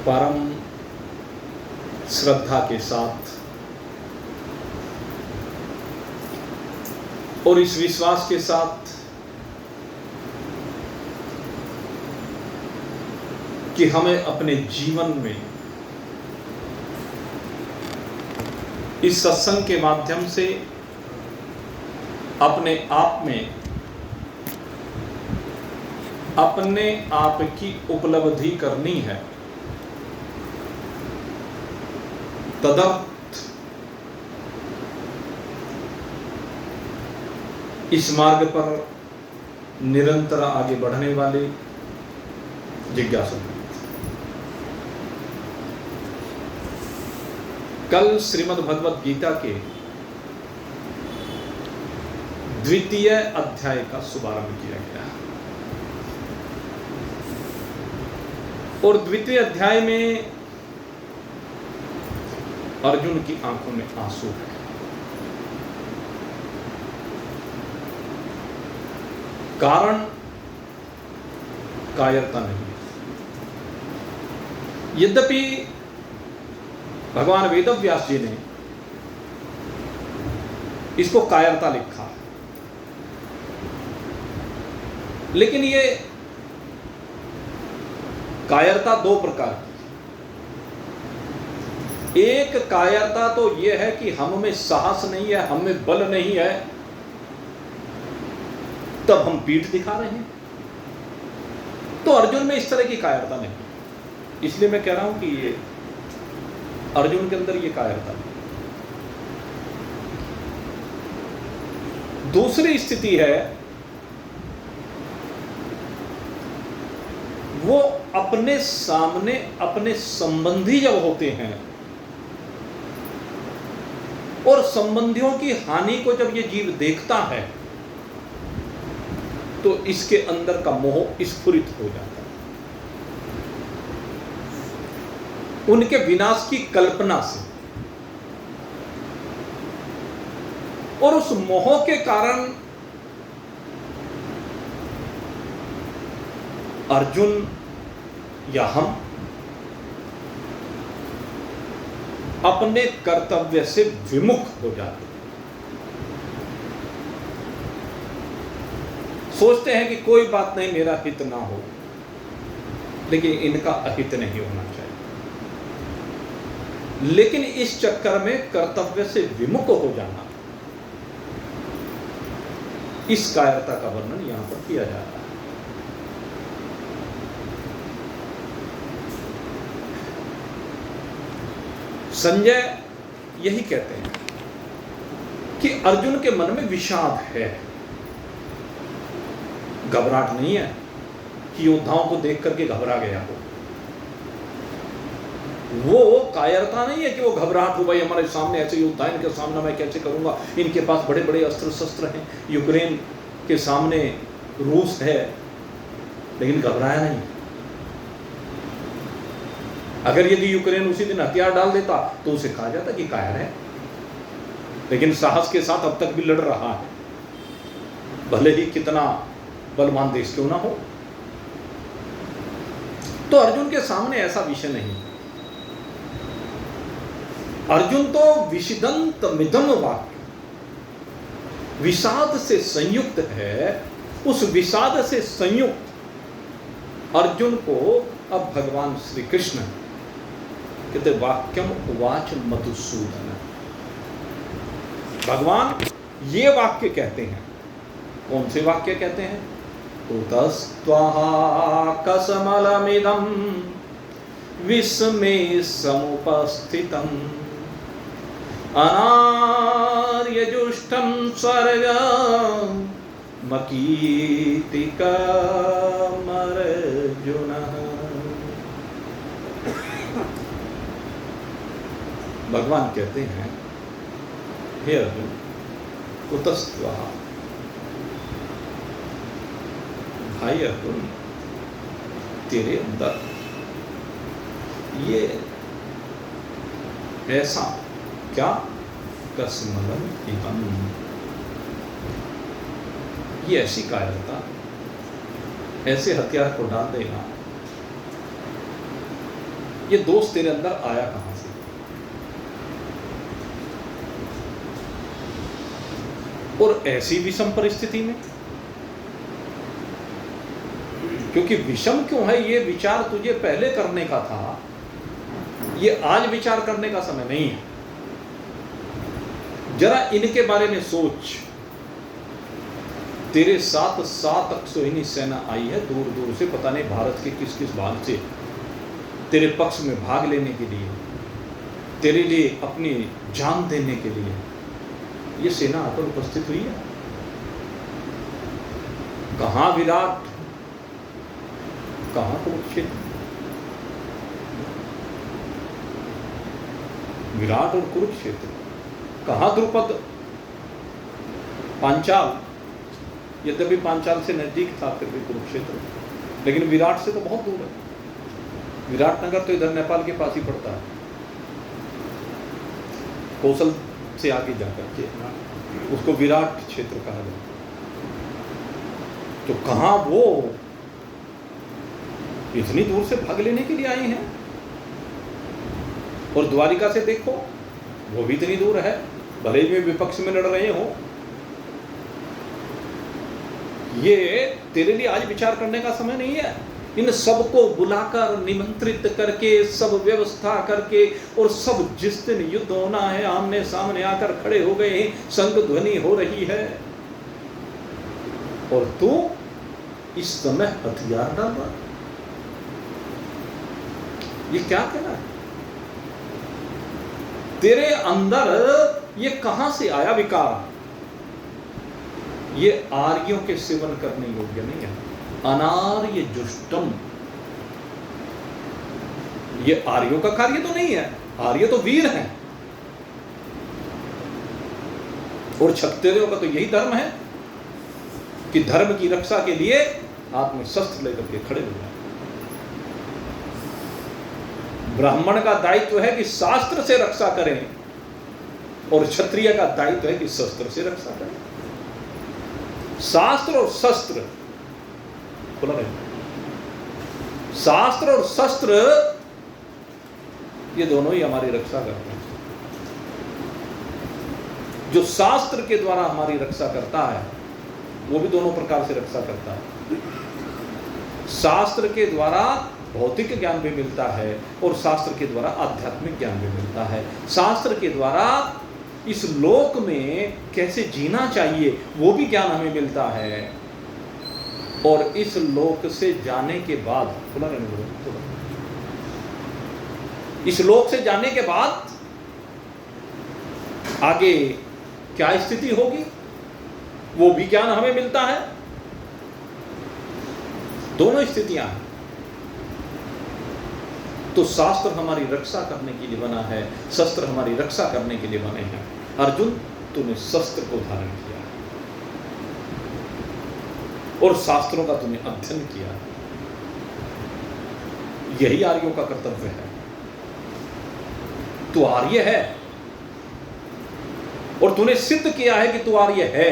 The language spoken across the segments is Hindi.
परम श्रद्धा के साथ और इस विश्वास के साथ कि हमें अपने जीवन में इस सत्संग के माध्यम से अपने आप में अपने आप की उपलब्धि करनी है, तदर्थ इस मार्ग पर निरंतर आगे बढ़ने वाले जिज्ञासु। कल श्रीमद् भगवत गीता के द्वितीय अध्याय का शुभारंभ किया गया और द्वितीय अध्याय में अर्जुन की आंखों में आंसू है। कारण कायरता नहीं। यद्यपि भगवान वेदव्यास जी ने इसको कायरता लिखा, लेकिन ये कायरता दो प्रकार की। एक कायरता तो यह है कि हम में साहस नहीं है, हम में बल नहीं है, तब हम पीठ दिखा रहे हैं। तो अर्जुन में इस तरह की कायरता नहीं, इसलिए मैं कह रहा हूं कि ये अर्जुन के अंदर ये कायरता नहीं। दूसरी स्थिति है वो अपने सामने अपने संबंधी जब होते हैं और संबंधियों की हानि को जब ये जीव देखता है तो इसके अंदर का मोह स्फुरित हो जाता है, उनके विनाश की कल्पना से। और उस मोह के कारण अर्जुन या हम अपने कर्तव्य से विमुख हो जाते हैं। सोचते हैं कि कोई बात नहीं, मेरा हित ना हो, लेकिन इनका अहित नहीं होना चाहिए। लेकिन इस चक्कर में कर्तव्य से विमुख हो जाना, इस कायरता का वर्णन यहां पर किया जा रहा है। संजय यही कहते हैं कि अर्जुन के मन में विषाद है, घबराहट नहीं है कि योद्धाओं को देख करके घबरा गया हो। वो कायरता नहीं है कि वो घबराहट हो, भाई हमारे सामने ऐसे योद्धा, इनके सामने मैं कैसे करूंगा, इनके पास बड़े बड़े अस्त्र शस्त्र हैं, यूक्रेन के सामने रूस है, लेकिन घबराया नहीं। अगर यदि यूक्रेन उसी दिन हथियार डाल देता तो उसे कहा जाता कि कायर है, लेकिन साहस के साथ अब तक भी लड़ रहा है, भले ही कितना बलवान देश क्यों ना हो। तो अर्जुन के सामने ऐसा विषय नहीं। अर्जुन तो विषिदंत मिदम वाक्य, विषाद से संयुक्त है। उस विषाद से संयुक्त अर्जुन को अब भगवान श्री कृष्ण कहते वाक्यम उवाच मधुसूदन। भगवान ये वाक्य कहते हैं। कौन से वाक्य कहते हैं? उतस्त्वाहा कसमलमिदं विस्मे समुपस्थितम् अनार्यजुष्टं स्वर्गं मकीर्तिकमर्जुनः। भगवान कहते हैं, हे अर्जुन, कुतस्त्वाहा, भाई अर्जुन, तेरे अंदर ये ऐसा क्या कसमलम इदम, ये ऐसी कायरता, ऐसे हथियार को डाल देगा ये दोष तेरे अंदर आया कहां से? और ऐसी विषम परिस्थिति में, क्योंकि विषम क्यों है, ये विचार तुझे पहले करने का था, ये आज विचार करने का समय नहीं है। जरा इनके बारे में सोच। तेरे साथ 7 अक्षोहिणी सेना आई है दूर दूर से, पता नहीं भारत के किस किस भाग से, तेरे पक्ष में भाग लेने के लिए, तेरे लिए अपनी जान देने के लिए ये सेना आकर उपस्थित हुई है। कहां विराट, कहां कुरुक्षेत्र? विराट और कुरुक्षेत्र, कहां द्रुपद? पांचाल, यद्यपि पांचाल से नजदीक था फिर भी कुरुक्षेत्र, लेकिन विराट से तो बहुत दूर है। विराट नगर तो इधर नेपाल के पास ही पड़ता है, कौशल से आगे जाकर के उसको विराट क्षेत्र कहा जाता है। तो कहां वो इतनी दूर से भाग लेने के लिए आई हैं? और द्वारिका से देखो, वो भी इतनी दूर है, भले ही वे विपक्ष में लड़ रहे हो। ये तेरे लिए आज विचार करने का समय नहीं है। इन सबको बुलाकर, निमंत्रित करके, सब व्यवस्था करके, और सब जिस दिन युद्ध होना है आमने सामने आकर खड़े हो गए, संग ध्वनि हो रही है, और तू इस समय हथियार डाल रहा। ये क्या कहना है? तेरे अंदर ये कहां से आया विकार? ये आर्यों के सेवन करने योग्य नहीं है। अनार्य जुष्टम, ये आर्यों का कार्य तो नहीं है। आर्य तो वीर हैं, और क्षत्रियों का तो यही धर्म है कि धर्म की रक्षा के लिए हाथ में शस्त्र लेकर के खड़े हो जाए। ब्राह्मण का दायित्व है कि शास्त्र से रक्षा करें, और क्षत्रिय का दायित्व है कि शस्त्र से रक्षा करें। शास्त्र और शस्त्र, बोला नहीं, शास्त्र और शस्त्र ये दोनों ही हमारी रक्षा करते हैं। जो शास्त्र के द्वारा हमारी रक्षा करता है वो भी दोनों प्रकार से रक्षा करता है। शास्त्र के द्वारा भौतिक ज्ञान भी मिलता है, और शास्त्र के द्वारा आध्यात्मिक ज्ञान भी मिलता है। शास्त्र के द्वारा इस लोक में कैसे जीना चाहिए वो भी ज्ञान हमें मिलता है, और इस लोक से जाने के बाद, बोला नहीं, इस लोक से जाने के बाद आगे क्या स्थिति होगी वो भी ज्ञान हमें मिलता है। दोनों स्थितियां हैं। तो शास्त्र हमारी रक्षा करने के लिए बना है, शस्त्र हमारी रक्षा करने के लिए बने हैं। अर्जुन, तूने शस्त्र को धारण किया है और शास्त्रों का तूने अध्ययन किया है। यही आर्यों का कर्तव्य है। तू आर्य है, और तूने सिद्ध किया है कि तू आर्य है।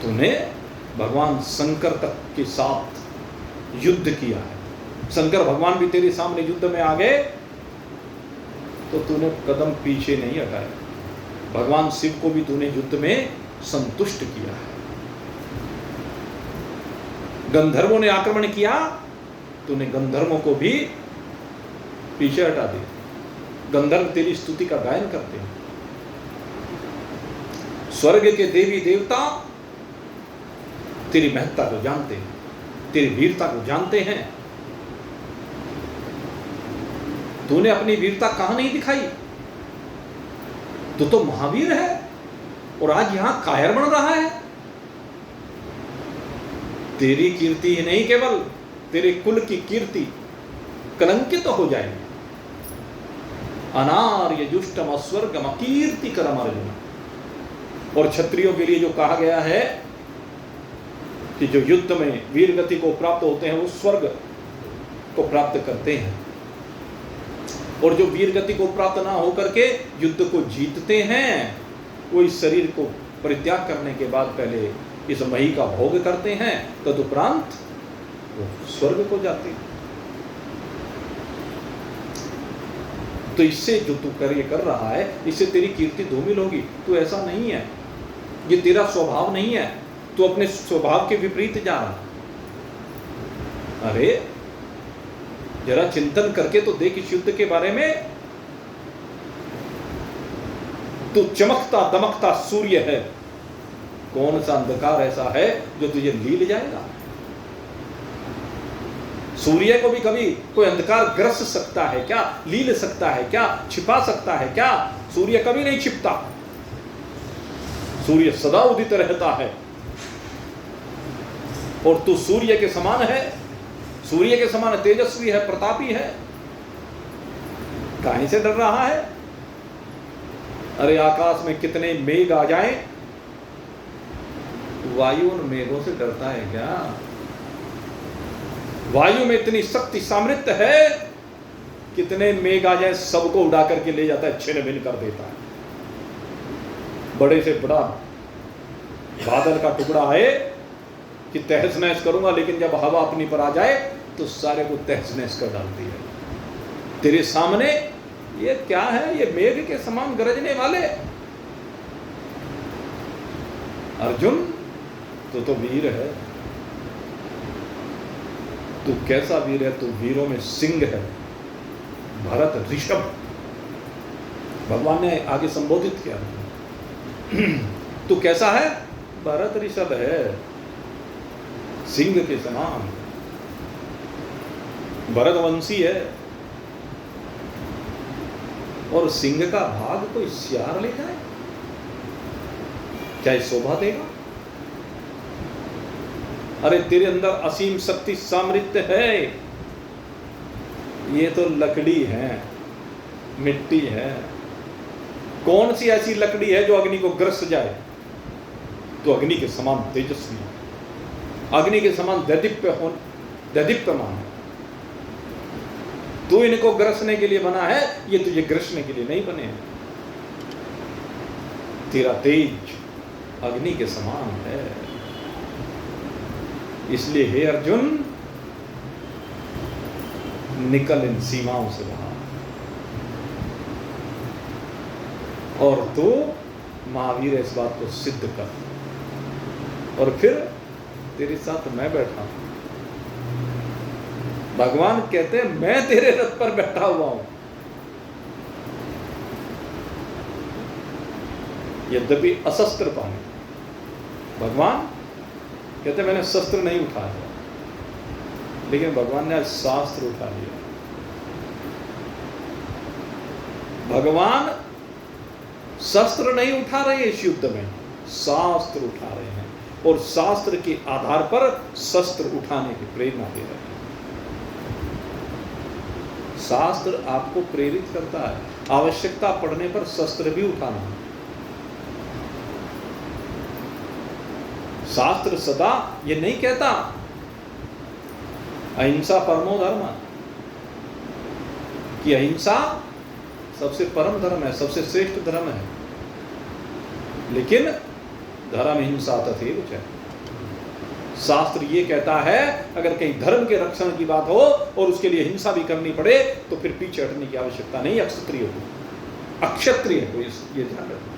तूने भगवान शंकर तक के साथ युद्ध किया है। शंकर भगवान भी तेरे सामने युद्ध में आ गए तो तूने कदम पीछे नहीं हटाया। भगवान शिव को भी तूने युद्ध में संतुष्ट किया है। गंधर्वों ने आक्रमण किया, तूने गंधर्वों को भी पीछे हटा दिया। गंधर्व तेरी स्तुति का गायन करते हैं। स्वर्ग के देवी देवता तेरी महत्ता को जानते हैं, तेरी वीरता को जानते हैं। तूने अपनी वीरता कहां नहीं दिखाई? तो महावीर है, और आज यहां कायर बन रहा है। तेरी कीर्ति ही नहीं, केवल तेरे कुल की कीर्ति कलंकित हो जाएगी। अनार्य जुष्टम अस्वर्गम अकीर्तिकरम अर्जुन। और क्षत्रियों के लिए जो कहा गया है कि जो युद्ध में वीर गति को प्राप्त होते हैं वो स्वर्ग को प्राप्त करते हैं, और जो वीर गति को प्राप्त ना होकर के युद्ध को जीतते हैं वो इस शरीर को परित्याग करने के बाद पहले इस मही का भोग करते हैं, तदुपरांत वो स्वर्ग को जाती। तो इससे जो तू कार्य कर रहा है, इससे तेरी कीर्ति धूमिल होगी। तू ऐसा नहीं है, ये तेरा स्वभाव नहीं है, तू अपने स्वभाव के विपरीत जा रहा। अरे जरा चिंतन करके तो देख इस युद्ध के बारे में। तू चमकता दमकता सूर्य है, कौन सा अंधकार ऐसा है जो तुझे लील जाएगा? सूर्य को भी कभी कोई अंधकार ग्रस सकता है क्या? लील सकता है क्या? छिपा सकता है क्या? सूर्य कभी नहीं छिपता, सूर्य सदा उदित रहता है। और तू सूर्य के समान है, सूर्य के समान तेजस्वी है, प्रतापी है। काहे से डर रहा है? अरे आकाश में कितने मेघ आ जाएं, वायु उन मेघों से डरता है क्या? वायु में इतनी शक्ति सामर्थ्य है, कितने मेघ आ जाए सबको उड़ा करके ले जाता है, छिन्न भिन्न कर देता है। बड़े से बड़ा बादल का टुकड़ा है कि तहस नहस करूंगा, लेकिन जब हवा अपनी पर आ जाए तो सारे को तहस नहस कर डालती है। तेरे सामने ये क्या है? ये मेघ के समान गरजने वाले। अर्जुन तो वीर है। तू कैसा वीर है? तू वीरों में सिंह है, भरत ऋषभ। भगवान ने आगे संबोधित किया, तू कैसा है? भरत ऋषभ है, सिंह के समान, भरतवंशी है। और सिंह का भाग कोई सियार ले जाए, क्या ये शोभा देगा? अरे तेरे अंदर असीम शक्ति सामर्थ्य है, ये तो लकड़ी है, मिट्टी है। कौन सी ऐसी लकड़ी है जो अग्नि को ग्रस जाए? तो अग्नि के समान तेजस्वी, अग्नि के समान दैदीप्यमान है। तू इनको ग्रसने के लिए बना है, ये तुझे ग्रसने के लिए नहीं बने हैं। तेरा तेज अग्नि के समान है। इसलिए हे अर्जुन, निकल इन सीमाओं से बाहर। और तू महावीर इस बात को सिद्ध कर, और फिर तेरे साथ मैं बैठा हूं। भगवान कहते हैं मैं तेरे रथ पर बैठा हुआ हूं। यद्यपि अशस्त्र पाने, भगवान कहते मैंने शस्त्र नहीं उठाया, लेकिन भगवान ने आज शास्त्र उठा लिया। भगवान शस्त्र नहीं उठा रहे इस युद्ध में, शास्त्र उठा रहे हैं, और शास्त्र के आधार पर शस्त्र उठाने की प्रेरणा दे रहे हैं। शास्त्र आपको प्रेरित करता है, आवश्यकता पड़ने पर शस्त्र भी उठाना। शास्त्र सदा ये नहीं कहता अहिंसा परमो धर्म, कि अहिंसा सबसे परम धर्म है, सबसे श्रेष्ठ धर्म है, लेकिन धर्म हिंसा तथैव च। शास्त्र ये कहता है अगर कहीं धर्म के रक्षण की बात हो और उसके लिए हिंसा भी करनी पड़े तो फिर पीछे हटने की आवश्यकता नहीं। अक्षत्रिय हो, अक्षत्रिय हो, ये ध्यान रखो,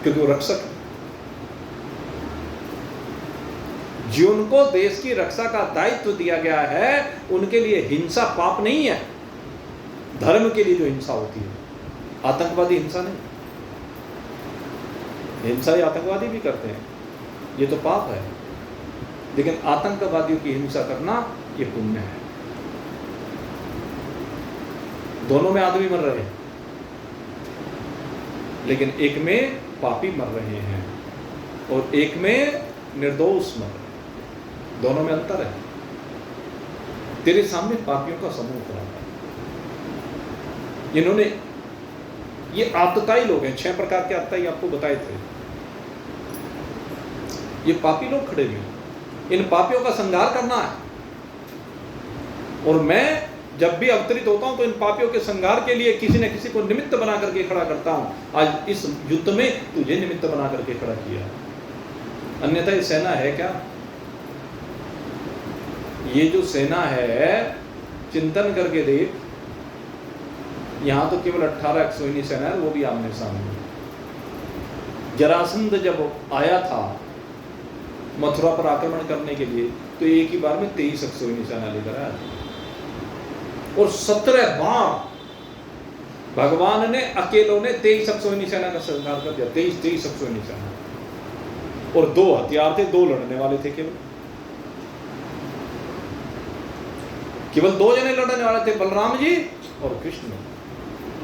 क्योंकि वो रक्षक है। जिनको देश की रक्षा का दायित्व दिया गया है उनके लिए हिंसा पाप नहीं है। धर्म के लिए जो हिंसा होती है, आतंकवादी हिंसा नहीं। हिंसा ये आतंकवादी भी करते हैं, ये तो पाप है, लेकिन आतंकवादियों की हिंसा करना ये पुण्य है। दोनों में आदमी मर रहे हैं, लेकिन एक में पापी मर रहे हैं और एक में निर्दोष मर रहे हैं। दोनों में अंतर है। तेरे सामने पापियों का समूह खड़ा है, इन्होंने, ये आतताई लोग हैं, 6 प्रकार के आतताई आपको बताए थे। ये पापी लोग खड़े हुए, इन पापियों का संहार करना है। और मैं जब भी अवतरित होता हूं तो इन पापियों के संहार के लिए किसी न किसी को निमित्त बना करके खड़ा करता हूं। आज इस युद्ध में तुझे निमित्त बना करके खड़ा किया, अन्यथा ये सेना है क्या? ये जो सेना है, चिंतन करके देख, यहां तो केवल 18 अक्षोहिणी सेना है, वो भी आमने सामने। जरासंध जब आया था मथुरा पर आक्रमण करने के लिए, तो एक ही बार में 23 अक्षोहिणी सेना लेकर आया था, और 17 बार भगवान ने अकेलों ने 23 अक्षोहिणी सेना का संहार कर दिया। 23 अक्षोहिणी सेना, और 2 हथियार थे, 2 लड़ने वाले थे, केवल 2 जने लड़ने वाले थे, बलराम जी और कृष्ण।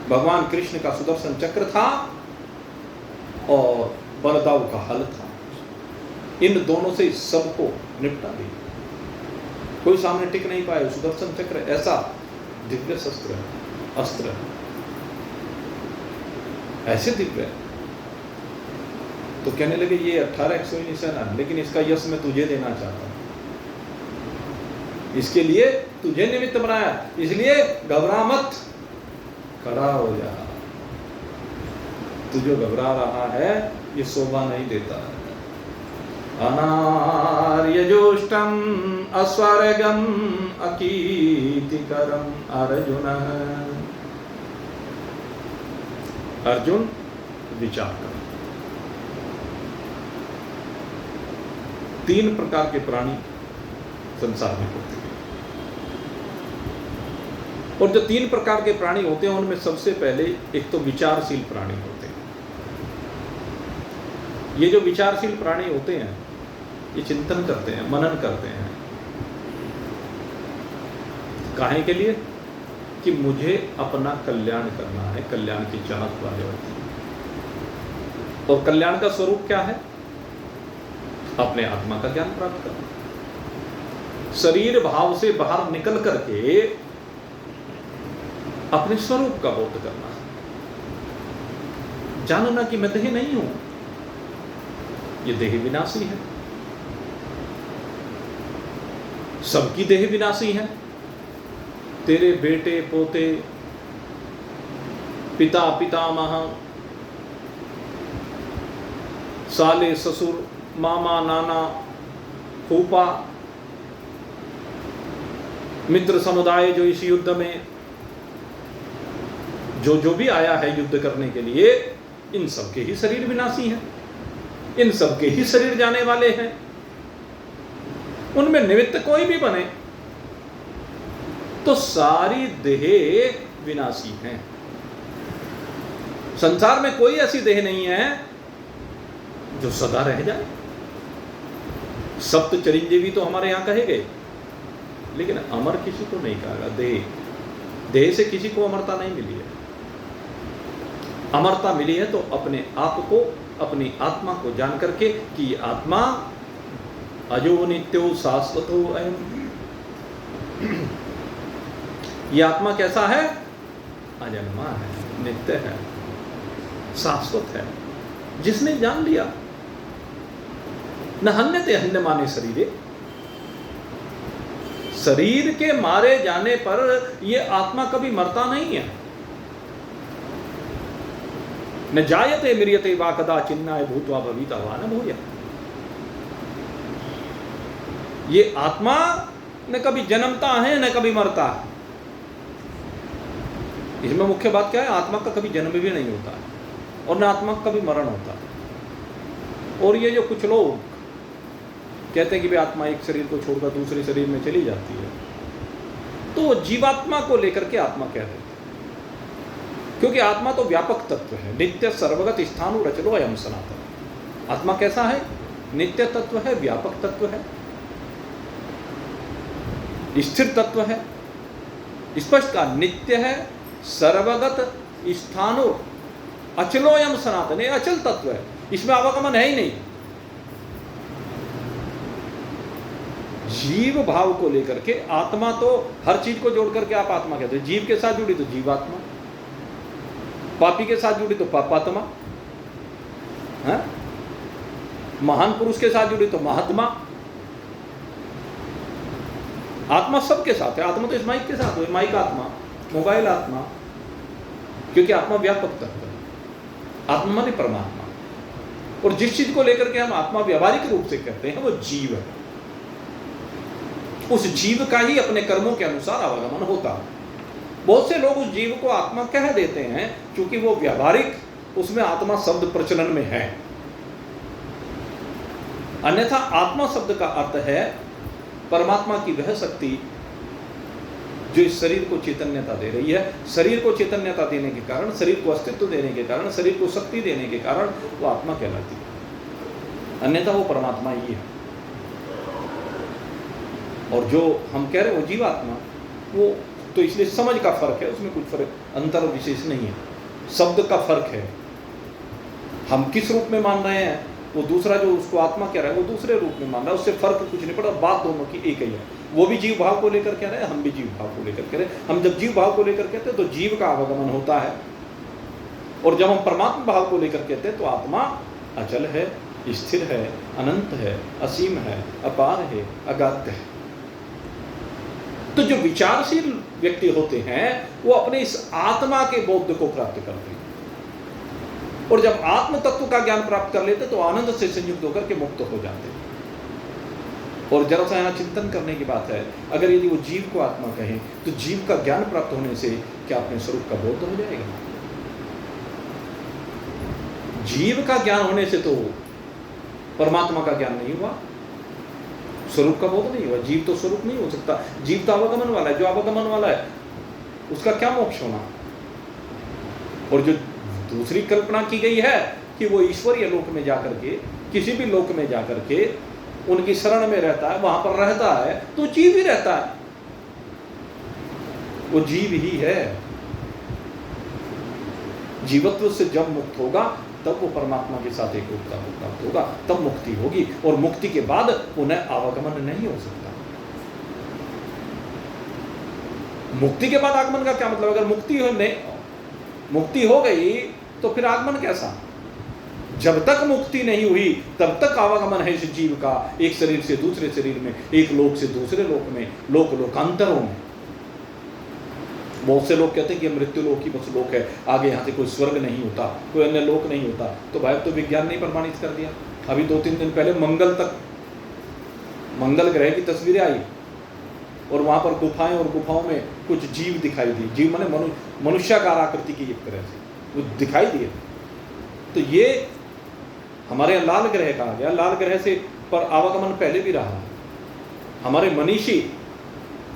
भगवान कृष्ण का सुदर्शन चक्र था और बलदाऊ का हल था। इन दोनों से सबको निपटा दिया, कोई सामने टिक नहीं पाया। सुदर्शन चक्र ऐसा दिव्य शस्त्र है, अस्त्र है, ऐसे दिव्य है। तो कहने लगे ये 18 अक्षोहिणी सेना, लेकिन इसका यश मैं तुझे देना चाहता हूं, इसके लिए तुझे निमित्त बनाया, इसलिए घबरा मत, खड़ा हो जा। तू जो घबरा रहा है ये शोभा नहीं देता है। अनार्यजुष्टम अस्वर्गम अकीर्तिकरम अर्जुन। अर्जुन विचार कर, 3 प्रकार के प्राणी संसार में होते हैं, और जो 3 प्रकार के प्राणी होते हैं उनमें सबसे पहले एक तो विचारशील प्राणी होते हैं। ये जो विचारशील प्राणी होते हैं ये चिंतन करते हैं, मनन करते हैं। काहे के लिए? कि मुझे अपना कल्याण करना है, कल्याण की चाहत वाले होते हैं। और कल्याण का स्वरूप क्या है? अपने आत्मा का ज्ञान प्राप्त करना, शरीर भाव से बाहर निकल करके अपने स्वरूप का बोध करना, जानना कि मैं देह नहीं हूं, ये देह विनाशी है, सबकी देह विनाशी है। तेरे बेटे पोते, पिता पितामह, साले ससुर, मामा नाना, फूफा, मित्र समुदाय जो इस युद्ध में जो भी आया है युद्ध करने के लिए, इन सबके ही शरीर विनाशी हैं, इन सबके ही शरीर जाने वाले हैं। उनमें निमित्त कोई भी बने तो सारी देह विनाशी हैं। संसार में कोई ऐसी देह नहीं है जो सदा रह जाए। सप्त चिरंजीवी तो हमारे यहां कहे गए, लेकिन अमर किसी को नहीं कहा। देह से किसी को अमरता नहीं मिली है। अमरता मिली है तो अपने आप को, अपनी आत्मा को जान करके कि आत्मा अजो नित्यो शाश्वतो अयम्। ये आत्मा कैसा है? अजन्मा है, नित्य है, शाश्वत है। जिसने जान लिया, न हन्यते हन्य माने शरीरे, शरीर के मारे जाने पर ये आत्मा कभी मरता नहीं है। न जायते म्रियते वा कदाचिन्नाय भूत्वा भविता वा न भूया। ये आत्मा न कभी जन्मता है न कभी मरता है। इसमें मुख्य बात क्या है? आत्मा का कभी जन्म भी नहीं होता है और न आत्मा का कभी मरण होता है। और ये जो कुछ लोग कहते हैं कि भाई आत्मा एक शरीर को छोड़कर दूसरे शरीर में चली जाती है, तो जीवात्मा को लेकर के आत्मा कहते हैं, क्योंकि आत्मा तो व्यापक तत्व है, नित्य सर्वगत स्थानु रचलो अयम सनातन। आत्मा कैसा है? नित्य तत्व है, व्यापक तत्व है, स्थिर तत्व है। स्पष्ट का नित्य है, सर्वगत स्थानु अचलोयम सनातन, ये अचल तत्व है, इसमें आवागमन है ही नहीं। जीव भाव को लेकर के आत्मा तो हर चीज को जोड़ करके आप आत्मा कहते हैं। जीव के साथ जुड़ी तो जीवात्मा, पापी के साथ जुड़ी तो पापात्मा, है? महान पुरुष के साथ जुड़ी तो महात्मा। आत्मा सबके साथ है। आत्मा तो इस माइक के साथ है, माइक आत्मा, मोबाइल आत्मा, क्योंकि आत्मा व्यापक तत्व है। आत्मा माने परमात्मा। और जिस चीज को लेकर के हम आत्मा व्यावहारिक रूप से कहते हैं वो जीव है। उस जीव का ही अपने कर्मों के अनुसार आवागमन होता है। बहुत से लोग उस जीव को आत्मा कह देते हैं क्योंकि वो व्यावहारिक उसमें आत्मा शब्द प्रचलन में है। अन्यथा आत्मा शब्द का अर्थ है परमात्मा की वह शक्ति जो इस शरीर को चैतन्यता दे रही है। शरीर को चैतन्यता देने के कारण, शरीर को अस्तित्व देने के कारण, शरीर को शक्ति देने के कारण वो आत्मा कहलाती है, अन्यथा वो परमात्मा ही है। और जो हम कह रहे हैं वो जीवात्मा, वो तो इसलिए समझ का फर्क है, उसमें कुछ फर्क अंतर विशेष नहीं है, शब्द का फर्क है। हम किस रूप में मान रहे हैं, वो दूसरा जो उसको आत्मा कह रहा है वो दूसरे रूप में मान रहा है, उससे फर्क कुछ नहीं पड़ा, बात दोनों की एक ही है। वो भी जीव भाव को लेकर कह रहे हैं, हम भी जीव भाव को लेकर कह रहे हैं। हम जब जीव भाव को लेकर कहते हैं तो जीव का आवागमन होता है, और जब हम परमात्मा भाव को लेकर कहते हैं तो आत्मा अचल है, स्थिर है, अनंत है, असीम है, अपार है, अगाध है। तो जो विचारशील व्यक्ति होते हैं वो अपने इस आत्मा के बोध को प्राप्त करते हैं, और जब आत्म तत्व का ज्ञान प्राप्त कर लेते तो आनंद से संयुक्त होकर के मुक्त हो जाते हैं। और जरा सा यहाँ चिंतन करने की बात है, अगर यदि वो जीव को आत्मा कहें तो जीव का ज्ञान प्राप्त होने से क्या अपने स्वरूप का बोध हो जाएगा? जीव का ज्ञान होने से तो परमात्मा का ज्ञान नहीं हुआ, स्वरूप का बोध नहीं हुआ। जीव तो स्वरूप नहीं हो सकता, जीव तो आवागमन वाला है, जो आवागमन वाला है उसका क्या मोक्ष होना। और जो दूसरी कल्पना की गई है कि वो ईश्वरीय लोक में जाकर के, किसी भी लोक में जाकर के उनकी शरण में रहता है, वहां पर रहता है, तो जीव ही रहता है, वो जीव ही है। जीवत्व से जब मुक्त होगा तब वो परमात्मा के साथ एक रूपता को प्राप्त होगा, तब मुक्ति होगी, और मुक्ति के बाद उन्हें आवागमन नहीं हो सकता। मुक्ति के बाद आगमन का क्या मतलब? अगर मुक्ति हो गई तो फिर आगमन कैसा? जब तक मुक्ति नहीं हुई तब तक आवागमन है इस जीव का, एक शरीर से दूसरे शरीर में, एक लोक से दूसरे लोक में, लोकांतरों में। बहुत से लोग कहते हैं कि मृत्यु लोक ही बस लोक है, आगे यहाँ से कोई स्वर्ग नहीं होता, कोई अन्य लोक नहीं होता। तो भाई तो विज्ञान ने प्रमाणित कर दिया। अभी 2-3 दिन पहले मंगल ग्रह की तस्वीरें आई, और वहाँ पर गुफाएं, और गुफाओं में कुछ जीव दिखाई दी। जीव माने मनुष्याकार आकृति की एक तरह से वो दिखाई दिए। तो ये हमारे यहाँ लाल ग्रह कहा गया, लाल ग्रह से पर आवागमन पहले भी रहा। हमारे मनीषी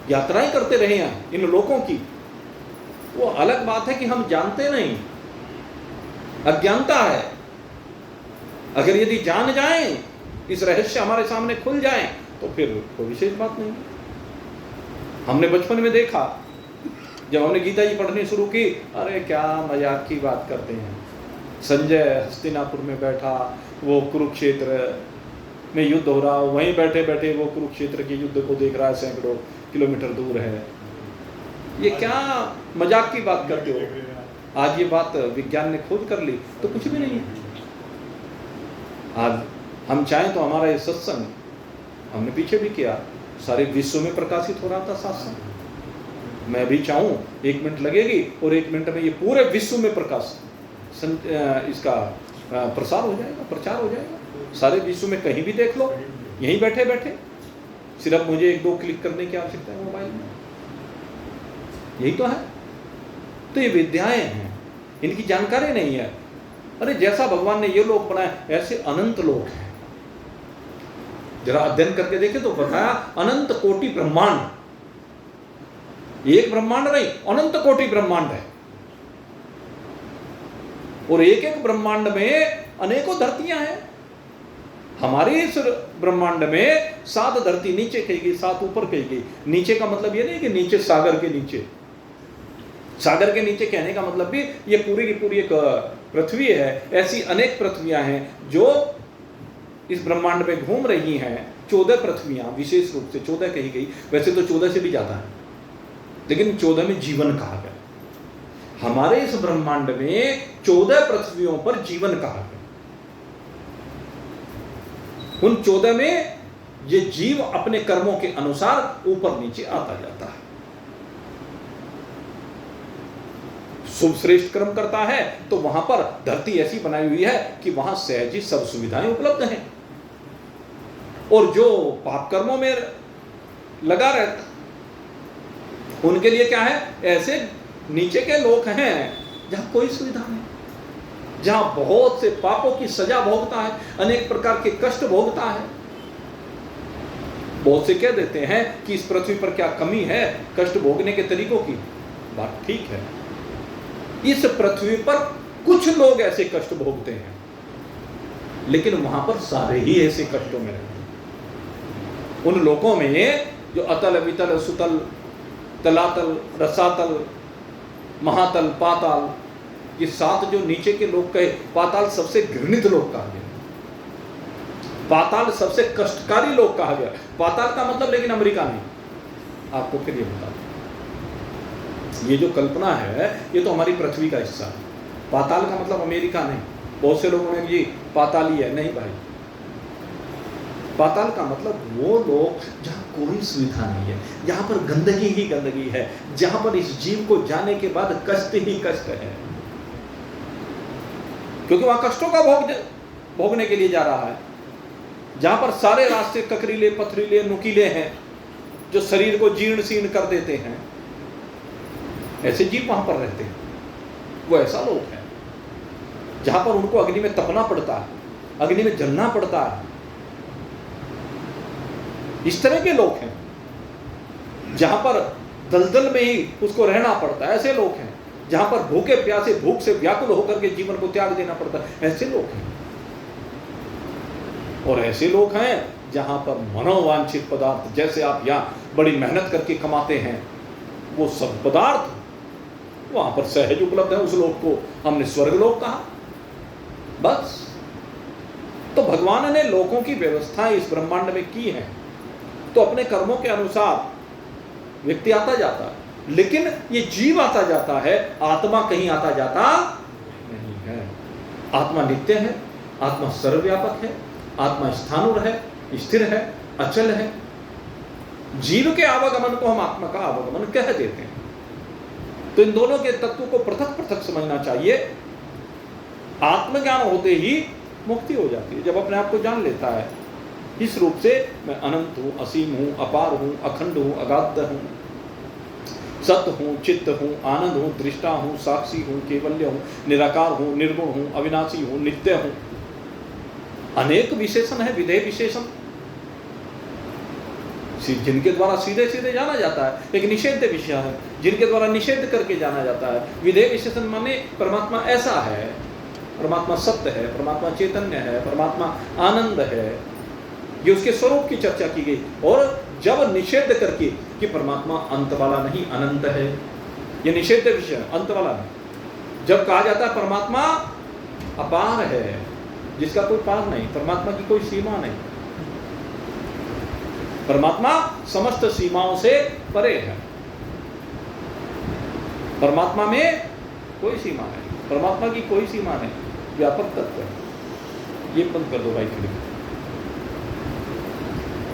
यात्राएं करते रहे हैं इन लोकों की। वो अलग बात है कि हम जानते नहीं, अज्ञानता है। अगर यदि जान जाएं, इस रहस्य हमारे सामने खुल जाएं, तो फिर कोई विशेष बात नहीं। हमने बचपन में देखा, जब हमने गीता जी पढ़नी शुरू की, अरे क्या मजाक की बात करते हैं। संजय हस्तिनापुर में बैठा, वो कुरुक्षेत्र में युद्ध हो रहा, वहीं बैठे बैठे वो कुरुक्षेत्र के युद्ध को देख रहा है, सैकड़ों किलोमीटर दूर है। ये क्या मजाक की बात करते हो? आज ये बात विज्ञान ने खोज कर ली तो कुछ भी नहीं है। आज हम चाहें तो हमारा ये सत्संग हमने पीछे भी किया, सारे विश्व में प्रकाशित हो रहा था सत्संग। मैं भी चाहूँ 1 मिनट लगेगी और 1 मिनट में ये पूरे विश्व में इसका प्रसार हो जाएगा, प्रचार हो जाएगा। सारे विश्व में कहीं भी देख लो, यहीं बैठे बैठे, सिर्फ मुझे 1-2 क्लिक करने की आवश्यकता है मोबाइल में। यही तो है। तो ये विद्याएं हैं, इनकी जानकारी नहीं है। अरे जैसा भगवान ने ये लोक बनाए, ऐसे अनंत लोक हैं। जरा अध्ययन करके देखे तो बताया अनंत कोटि ब्रह्मांड, एक ब्रह्मांड नहीं, अनंत कोटि ब्रह्मांड है। और एक एक ब्रह्मांड में अनेकों धरतियां हैं। हमारे इस ब्रह्मांड में 7 धरती नीचे कही गई, 7 ऊपर कही गई। नीचे का मतलब ये नहीं कि नीचे सागर के नीचे, सागर के नीचे कहने का मतलब भी ये पूरी की पूरी एक पृथ्वी है। ऐसी अनेक पृथ्वियां हैं जो इस ब्रह्मांड में घूम रही हैं। 14 पृथ्वियां विशेष रूप से 14 कही गई, वैसे तो 14 से भी ज्यादा है, लेकिन 14 में जीवन कहा गया। हमारे इस ब्रह्मांड में 14 पृथ्वियों पर जीवन कहा गया। उन 14 में ये जीव अपने कर्मों के अनुसार ऊपर नीचे आता जाता है। शुभ श्रेष्ठ कर्म करता है तो वहां पर धरती ऐसी बनाई हुई है कि वहां सहज ही सब सुविधाएं उपलब्ध हैं। और जो पाप कर्मों में लगा रहता। उनके लिए क्या है, ऐसे नीचे के लोग हैं जहां कोई सुविधा नहीं, जहां बहुत से पापों की सजा भोगता है, अनेक प्रकार के कष्ट भोगता है। बहुत से कह देते हैं कि इस पृथ्वी पर क्या कमी है कष्ट भोगने के तरीकों की। बात ठीक है, इस पृथ्वी पर कुछ लोग ऐसे कष्ट भोगते हैं, लेकिन वहां पर सारे ही ऐसे कष्टों में रहते हैं। उन लोगों में जो अतल वितल सुतल तलातल रसातल महातल पाताल, ये 7 जो नीचे के लोग कहे, पाताल सबसे घृणित लोग कहा गया, पाताल सबसे कष्टकारी लोग कहा गया। पाताल का मतलब लेकिन अमेरिका नहीं, आपको फिर ये बता दूं, ये जो कल्पना है ये तो हमारी पृथ्वी का हिस्सा है। पाताल का मतलब अमेरिका नहीं। बहुत से लोगों ने ये पाताल ही है, नहीं भाई। पाताल का मतलब वो लोग जहां कोई सुविधा नहीं है, जहां पर गंदगी ही गंदगी है, जहां पर इस जीव को जाने के बाद कष्ट ही कष्ट है, क्योंकि वहां कष्टों का भोगने के लिए जा रहा है। जहां पर सारे रास्ते ककरीले पथरीले नुकीले हैं, जो शरीर को जीर्ण शीर्ण कर देते हैं, ऐसे जीव वहां पर रहते हैं। वो ऐसा लोग है जहां पर उनको अग्नि में तपना पड़ता है, अग्नि में जलना पड़ता है। इस तरह के लोग हैं जहां पर दलदल में ही उसको रहना पड़ता है। ऐसे लोग हैं जहां पर भूखे प्यासे भूख से व्याकुल होकर के जीवन को त्याग देना पड़ता है। ऐसे लोग हैं। और ऐसे लोग हैं जहां पर मनोवांछित पदार्थ, जैसे आप यहां बड़ी मेहनत करके कमाते हैं, वो सब पदार्थ वहां पर सहज उपलब्ध है। उस लोक को हमने स्वर्ग लोक कहा। बस तो भगवान ने लोगों की व्यवस्थाएं इस ब्रह्मांड में की हैं, तो अपने कर्मों के अनुसार व्यक्ति आता जाता है, लेकिन ये जीव आता जाता है, आत्मा कहीं आता जाता नहीं है। आत्मा नित्य है, आत्मा सर्वव्यापक है, आत्मा स्थानुर है, स्थिर है, अचल है। जीव के आवागमन को हम आत्मा का आवागमन कह देते हैं। तो इन दोनों के तत्वों को पृथक पृथक समझना चाहिए। आत्मज्ञान होते ही मुक्ति हो जाती है, जब अपने आप को जान लेता है इस रूप से, मैं अनंत हूँ, असीम हूँ, अपार हूँ, अखंड हूँ, अगाध हूँ, सत्य हूँ, चित्त हूँ, आनंद हूँ, दृष्टा हूँ, साक्षी हूँ, केवल्य हूँ, निराकार हूँ, निर्गुण हूँ, अविनाशी हूँ, नित्य हूँ। अनेक विशेषण है, विधेय विशेषण, जिनके द्वारा सीधे सीधे जाना जाता है। एक निषेध विषय है जिनके द्वारा निषेध करके जाना जाता है। विधेय विशेषण माने परमात्मा ऐसा है, परमात्मा सत्य है, परमात्मा चैतन्य है, परमात्मा आनंद है, ये उसके स्वरूप की चर्चा की गई। और जब निषेध करके कि परमात्मा अंत वाला नहीं अनंत है, ये निषेध विषय, अंत वाला नहीं। जब कहा जाता है परमात्मा अपार है, जिसका कोई पार नहीं, परमात्मा की कोई सीमा नहीं, परमात्मा समस्त सीमाओं से परे है, परमात्मा में कोई सीमा नहीं, परमात्मा की कोई सीमा नहीं, व्यापक तत्व है। ये बंद कर दो भाई क्लिक।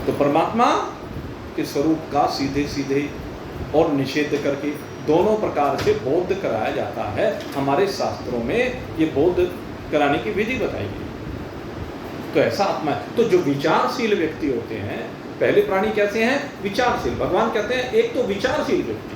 तो परमात्मा के स्वरूप का सीधे सीधे और निषेध करके दोनों प्रकार से बोध कराया जाता है। हमारे शास्त्रों में ये बोध कराने की विधि बताई गई। तो ऐसा आत्मा है। तो जो विचारशील व्यक्ति होते हैं, पहले प्राणी कैसे हैं? विचारशील। भगवान कहते हैं एक तो विचारशील व्यक्ति,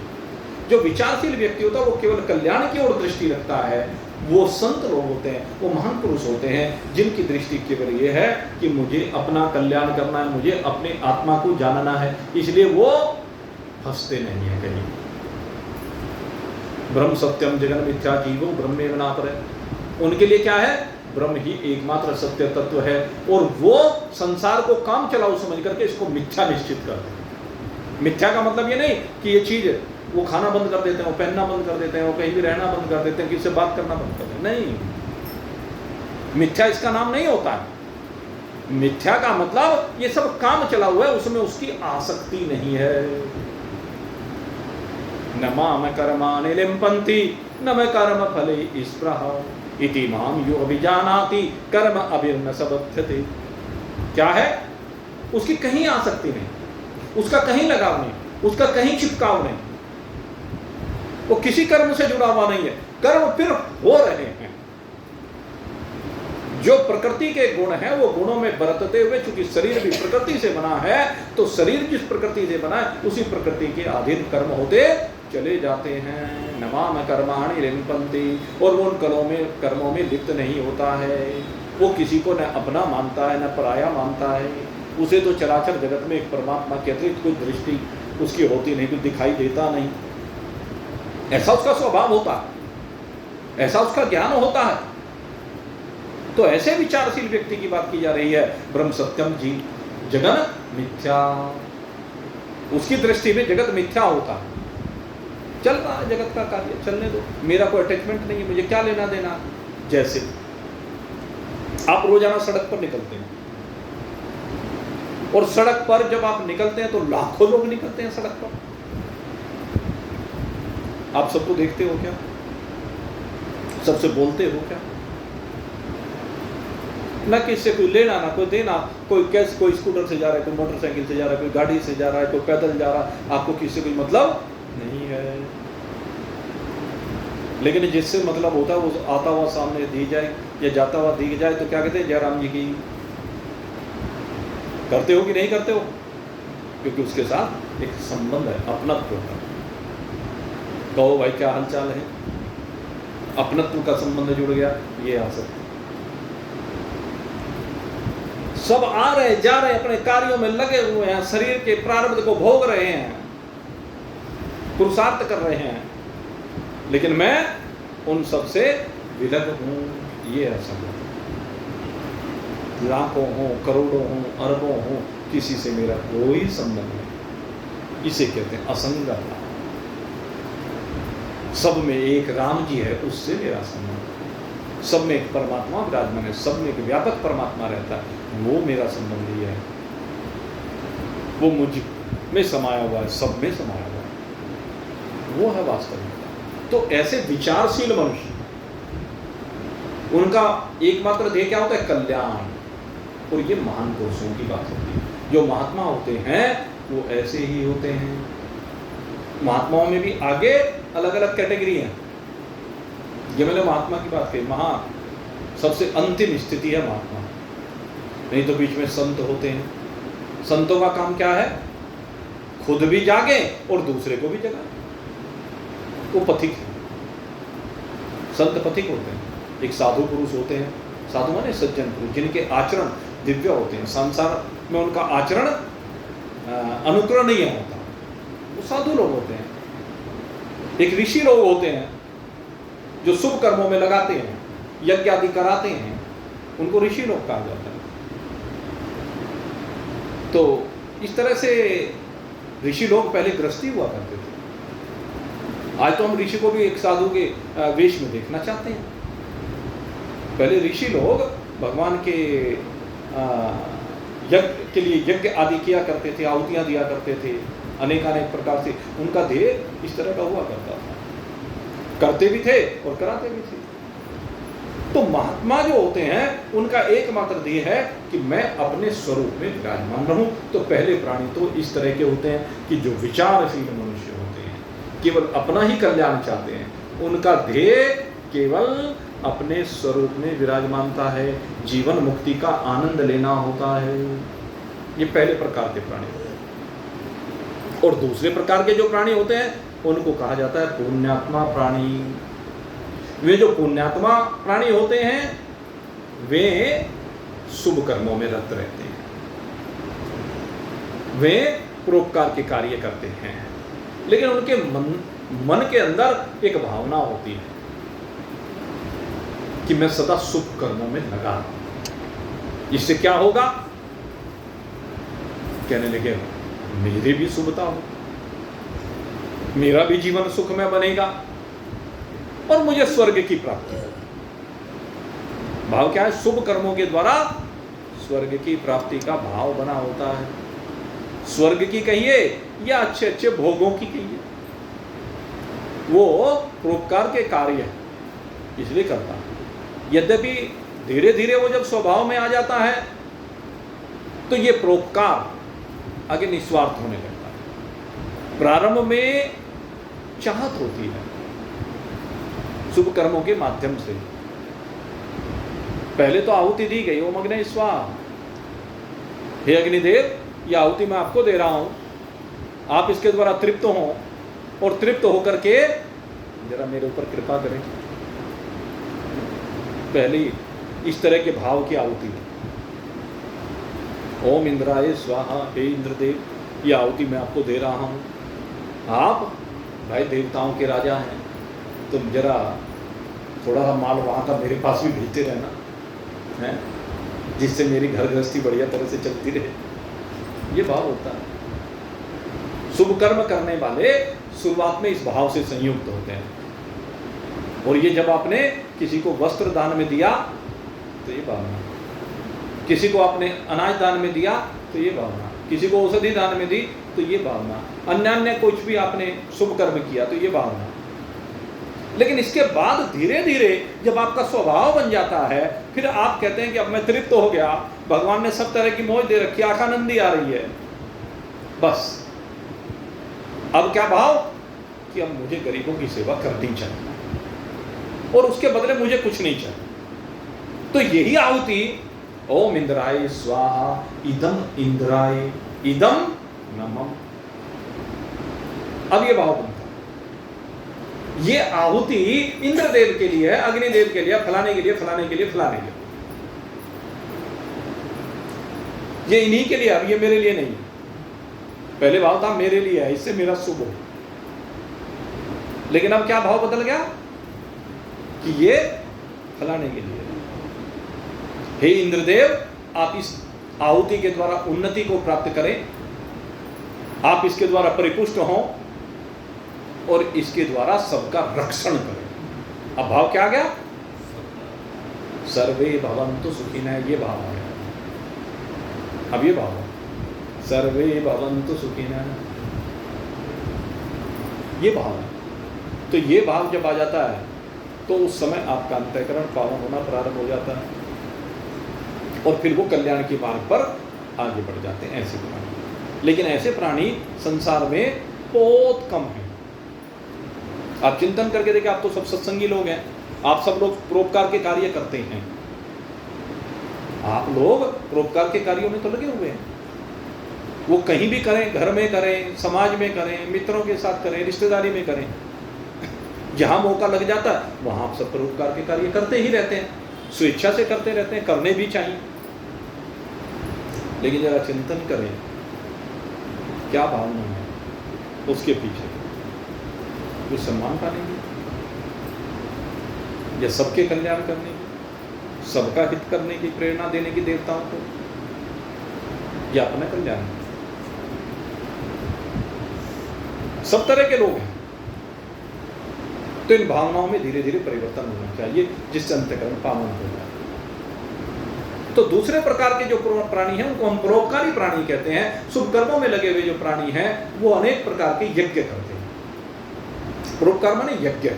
जो विचारशील व्यक्ति होता है वो केवल कल्याण की ओर दृष्टि रखता है। वो संत लोग होते हैं, वो महान पुरुष होते हैं, जिनकी दृष्टि केवल ये है कि मुझे अपना कल्याण करना है, मुझे अपने आत्मा को जानना है, इसलिए वो फंसते नहीं है कहीं। ब्रह्म सत्यम जगन मिथ्या जीवो ब्रह्मेव नापरे। उनके लिए क्या है? ब्रह्म ही एकमात्र सत्य तत्व है, और वो संसार को काम चलाओ समझ करके इसको मिथ्या निश्चित करते हैं। मिथ्या का मतलब ये नहीं कि ये चीज वो खाना बंद कर देते हैं, वो पहनना बंद कर देते हैं, वो कहीं भी रहना बंद कर देते हैं, किसी से बात करना बंद कर देते हैं, नहीं। मिथ्या इसका नाम नहीं होता है। मिथ्या का मतलब ये सब काम चला हुआ है, उसमें उसकी आसक्ति नहीं है। न माम कर्माणि लिम्पन्ति न मैं कर्म फले स्पृहा इति माम यो अभिजानाति कर्म अभिर्न सबध्यते। क्या है? उसकी कहीं आसक्ति नहीं, उसका कहीं लगाव नहीं, उसका कहीं चिपकाव नहीं, वो किसी कर्म से जुड़ा हुआ नहीं है। कर्म फिर हो रहे हैं, जो प्रकृति के गुण हैं वो गुणों में बरतते हुए, चूंकि शरीर भी प्रकृति से बना है, तो शरीर जिस प्रकृति से बना है उसी प्रकृति के अधीन कर्म होते चले जाते हैं। नमाम कर्माणि लिम्पन्ति, और वो उन कर्मों में लिप्त नहीं होता है। वो किसी को न अपना मानता है न पराया मानता है। उसे तो चराचर जगत में एक परमात्मा के अतिरिक्त कोई दृष्टि उसकी होती नहीं, कुछ दिखाई देता नहीं। ऐसा उसका स्वभाव होता है, ऐसा उसका ज्ञान होता है। तो ऐसे विचारशील व्यक्ति की बात की जा रही है। ब्रह्म सत्यम जी जगन मिथ्या, उसकी दृष्टि में जगत मिथ्या होता है। चल रहा है जगत का कार्य, चलने दो, मेरा कोई अटैचमेंट नहीं है, मुझे क्या लेना देना। जैसे आप रोजाना सड़क पर निकलते हैं, और सड़क पर जब आप निकलते हैं तो लाखों लोग निकलते हैं सड़क पर। आप सबको देखते हो क्या? सबसे बोलते हो क्या? ना किससे कोई लेना ना कोई देना। कोई कैसे, कोई स्कूटर से जा रहा है, कोई मोटरसाइकिल से जा रहा है, कोई गाड़ी से जा रहा है, कोई पैदल जा रहा है, आपको किससे कोई मतलब नहीं है। लेकिन जिससे मतलब होता है वो आता हुआ सामने दी जाए या जाता हुआ दी जाए तो क्या कहते हैं, जयराम जी की। करते हो कि नहीं करते हो? क्योंकि उसके साथ एक संबंध है, अपनत्व का। कहो भाई क्या हालचाल है, अपनत्व का संबंध जुड़ गया, ये आ सकता। सब आ रहे जा रहे, अपने कार्यों में लगे हुए हैं, शरीर के प्रारब्ध को भोग रहे हैं, पुरुषार्थ कर रहे हैं, लेकिन मैं उन सब से विलग हूं। ये ऐसा लाखों हो, करोड़ों हो, अरबों हो, किसी से मेरा कोई संबंध नहीं। इसे कहते हैं असंग। सब में एक राम जी है, उससे मेरा संबंध। सब में एक परमात्मा विराजमान है, सब में एक व्यापक परमात्मा रहता है, वो मेरा संबंधी है। वो मुझ में समाया हुआ है, सब में समाया हुआ है, वो है वास्तविकता। तो ऐसे विचारशील मनुष्य, उनका एकमात्र ध्येय क्या होता है? कल्याण। और ये महान पुरुषों की बात होती है। जो महात्मा होते हैं वो ऐसे ही होते हैं। महात्माओं में भी आगे अलग अलग कैटेगरी हैं। ये मैंने महात्मा की बात कही, महा सबसे अंतिम स्थिति है महात्मा। नहीं तो बीच में संत होते हैं। संतों का काम क्या है? खुद भी जागे और दूसरे को भी जगाए। वो पथिक है, संत पथिक होते हैं। एक साधु पुरुष होते हैं, साधु माने सज्जन पुरुष, जिनके आचरण दिव्य होते हैं। संसार में उनका आचरण अनुकरणीय होता, वो साधु लोग होते हैं। एक ऋषि लोग होते हैं जो शुभ कर्मों में लगाते हैं, यज्ञ आदि कराते हैं, उनको ऋषि लोग कहा जाता है। तो इस तरह से ऋषि लोग पहले गृहस्थी हुआ करते थे। आज तो हम ऋषि को भी एक साधु के वेश में देखना चाहते हैं। पहले ऋषि लोग भगवान के यज्ञ के लिए यज्ञ आदि किया करते थे, आहुतियां दिया करते थे, अनेक प्रकार से उनका ध्येय इस तरह का हुआ करता था। करते भी थे और कराते भी थे। तो महात्मा जो होते हैं उनका एकमात्र ध्येय है कि मैं अपने स्वरूप में विराजमान रहूं। तो पहले प्राणी तो इस तरह के होते हैं कि जो विचारशील मनुष्य होते हैं, केवल अपना ही कल्याण चाहते हैं। उनका ध्येय केवल अपने स्वरूप में विराजमानता है, जीवन मुक्ति का आनंद लेना होता है। ये पहले प्रकार के प्राणी होते हैं। और दूसरे प्रकार के जो प्राणी होते हैं उनको कहा जाता है पुण्यात्मा प्राणी। वे जो पुण्यात्मा प्राणी होते हैं वे शुभ कर्मों में रत रहते हैं, वे परोपकार के कार्य करते हैं, लेकिन उनके मन के अंदर एक भावना होती है कि मैं सदा शुभ कर्मों में लगा हूं। इससे क्या होगा? कहने लगे मेरी भी शुभता हो, मेरा भी जीवन सुखमय बनेगा और मुझे स्वर्ग की प्राप्ति हो। भाव क्या है? शुभ कर्मों के द्वारा स्वर्ग की प्राप्ति का भाव बना होता है। स्वर्ग की कहिए या अच्छे अच्छे भोगों की कहिए, वो परोपकार के कार्य है इसलिए करता है। यद्यपि धीरे धीरे वो जब स्वभाव में आ जाता है तो ये परोपकार आगे निस्वार्थ होने लगता है। प्रारंभ में चाहत होती है शुभ कर्मों के माध्यम से, पहले तो आहुति दी गई, ओम अग्ने स्वाहा, हे अग्निदेव ये आहुति मैं आपको दे रहा हूं, आप इसके द्वारा तृप्त हो और तृप्त होकर के जरा मेरे ऊपर कृपा करें। पहली इस तरह के भाव की आहुति, ओम इंद्राय स्वाहा, हे इंद्रदेव ये आहुति मैं आपको दे रहा हूं, आप भाई देवताओं के राजा हैं, तुम जरा थोड़ा सा माल वहाँ का मेरे पास भी भेजते रहना है, जिससे मेरी घर गृहस्थी बढ़िया तरह से चलती रहे। ये भाव होता है। शुभ कर्म करने वाले शुरुआत में इस भाव से संयुक्त होते हैं। और ये जब आपने किसी को वस्त्र दान में दिया तो ये भावना, किसी को आपने अनाज दान में दिया तो ये भावना, किसी को औषधि दान में दी तो ये भावना, अन्य कुछ भी आपने शुभ कर्म किया तो ये भावना। लेकिन इसके बाद धीरे धीरे जब आपका स्वभाव बन जाता है, फिर आप कहते हैं कि अब मैं तृप्त हो गया, भगवान ने सब तरह की मौज दे रखी, आखानंदी आ रही है, बस अब क्या भाव कि अब मुझे गरीबों की सेवा करनी चाहिए और उसके बदले मुझे कुछ नहीं चाहिए। तो यही आहुति, ओम इंद्राय स्वाहा, इदम इंद्राय इदम नमः, अब ये भाव बनता है। ये आहुति इंद्रदेव के लिए है, अग्निदेव के लिए, फलाने के लिए, फलाने के लिए, फलाने के लिए, ये इन्हीं के लिए, अब ये मेरे लिए नहीं। पहले भाव था मेरे लिए है, इससे मेरा शुभ हो। लेकिन अब क्या भाव बदल गया कि ये फलाने के लिए। हे इंद्रदेव आप इस आहुति के द्वारा उन्नति को प्राप्त करें, आप इसके द्वारा परिपुष्ट हों और इसके द्वारा सबका रक्षण करें। अब भाव क्या आ गया? सर्वे भवन्तु सुखिनः, ये भाव आ गया। अब ये भाव सर्वे भवन्तु सुखिनः, ये भाव है। तो ये भाव जब आ जाता है तो उस समय आपका अंतःकरण पावन होना प्रारंभ हो जाता है और फिर वो कल्याण के मार्ग पर आगे बढ़ जाते हैं ऐसे प्राणी। लेकिन ऐसे प्राणी संसार में बहुत कम हैं। आप चिंतन करके देखिए, आप तो सब सत्संगी लोग हैं, आप सब लोग परोपकार के कार्य करते हैं, आप लोग परोपकार के कार्यों में तो लगे हुए हैं। वो कहीं भी करें, घर में करें, समाज में करें, मित्रों के साथ करें, रिश्तेदारी में करें, जहाँ मौका लग जाता है वहाँ आप सब परोपकार के कार्य करते ही रहते हैं, स्वेच्छा से करते रहते हैं, करने भी चाहिए। लेकिन जरा चिंतन करें क्या भावना है उसके पीछे, कुछ सम्मान पाने की, या सबके कल्याण करने की, सबका हित करने की प्रेरणा देने की देवताओं को, या अपना कल्याण। सब तरह के लोग हैं। तो इन भावनाओं में धीरे धीरे परिवर्तन होना चाहिए जिससे अंतःकरण पावन हो जाए। तो दूसरे प्रकार के जो प्राणी हैं उनको हम परोपकारी प्राणी कहते हैं। शुभ कर्मों में लगे हुए जो प्राणी हैं वो अनेक प्रकार के यज्ञ करते हैं। परोपकार माने यज्ञ।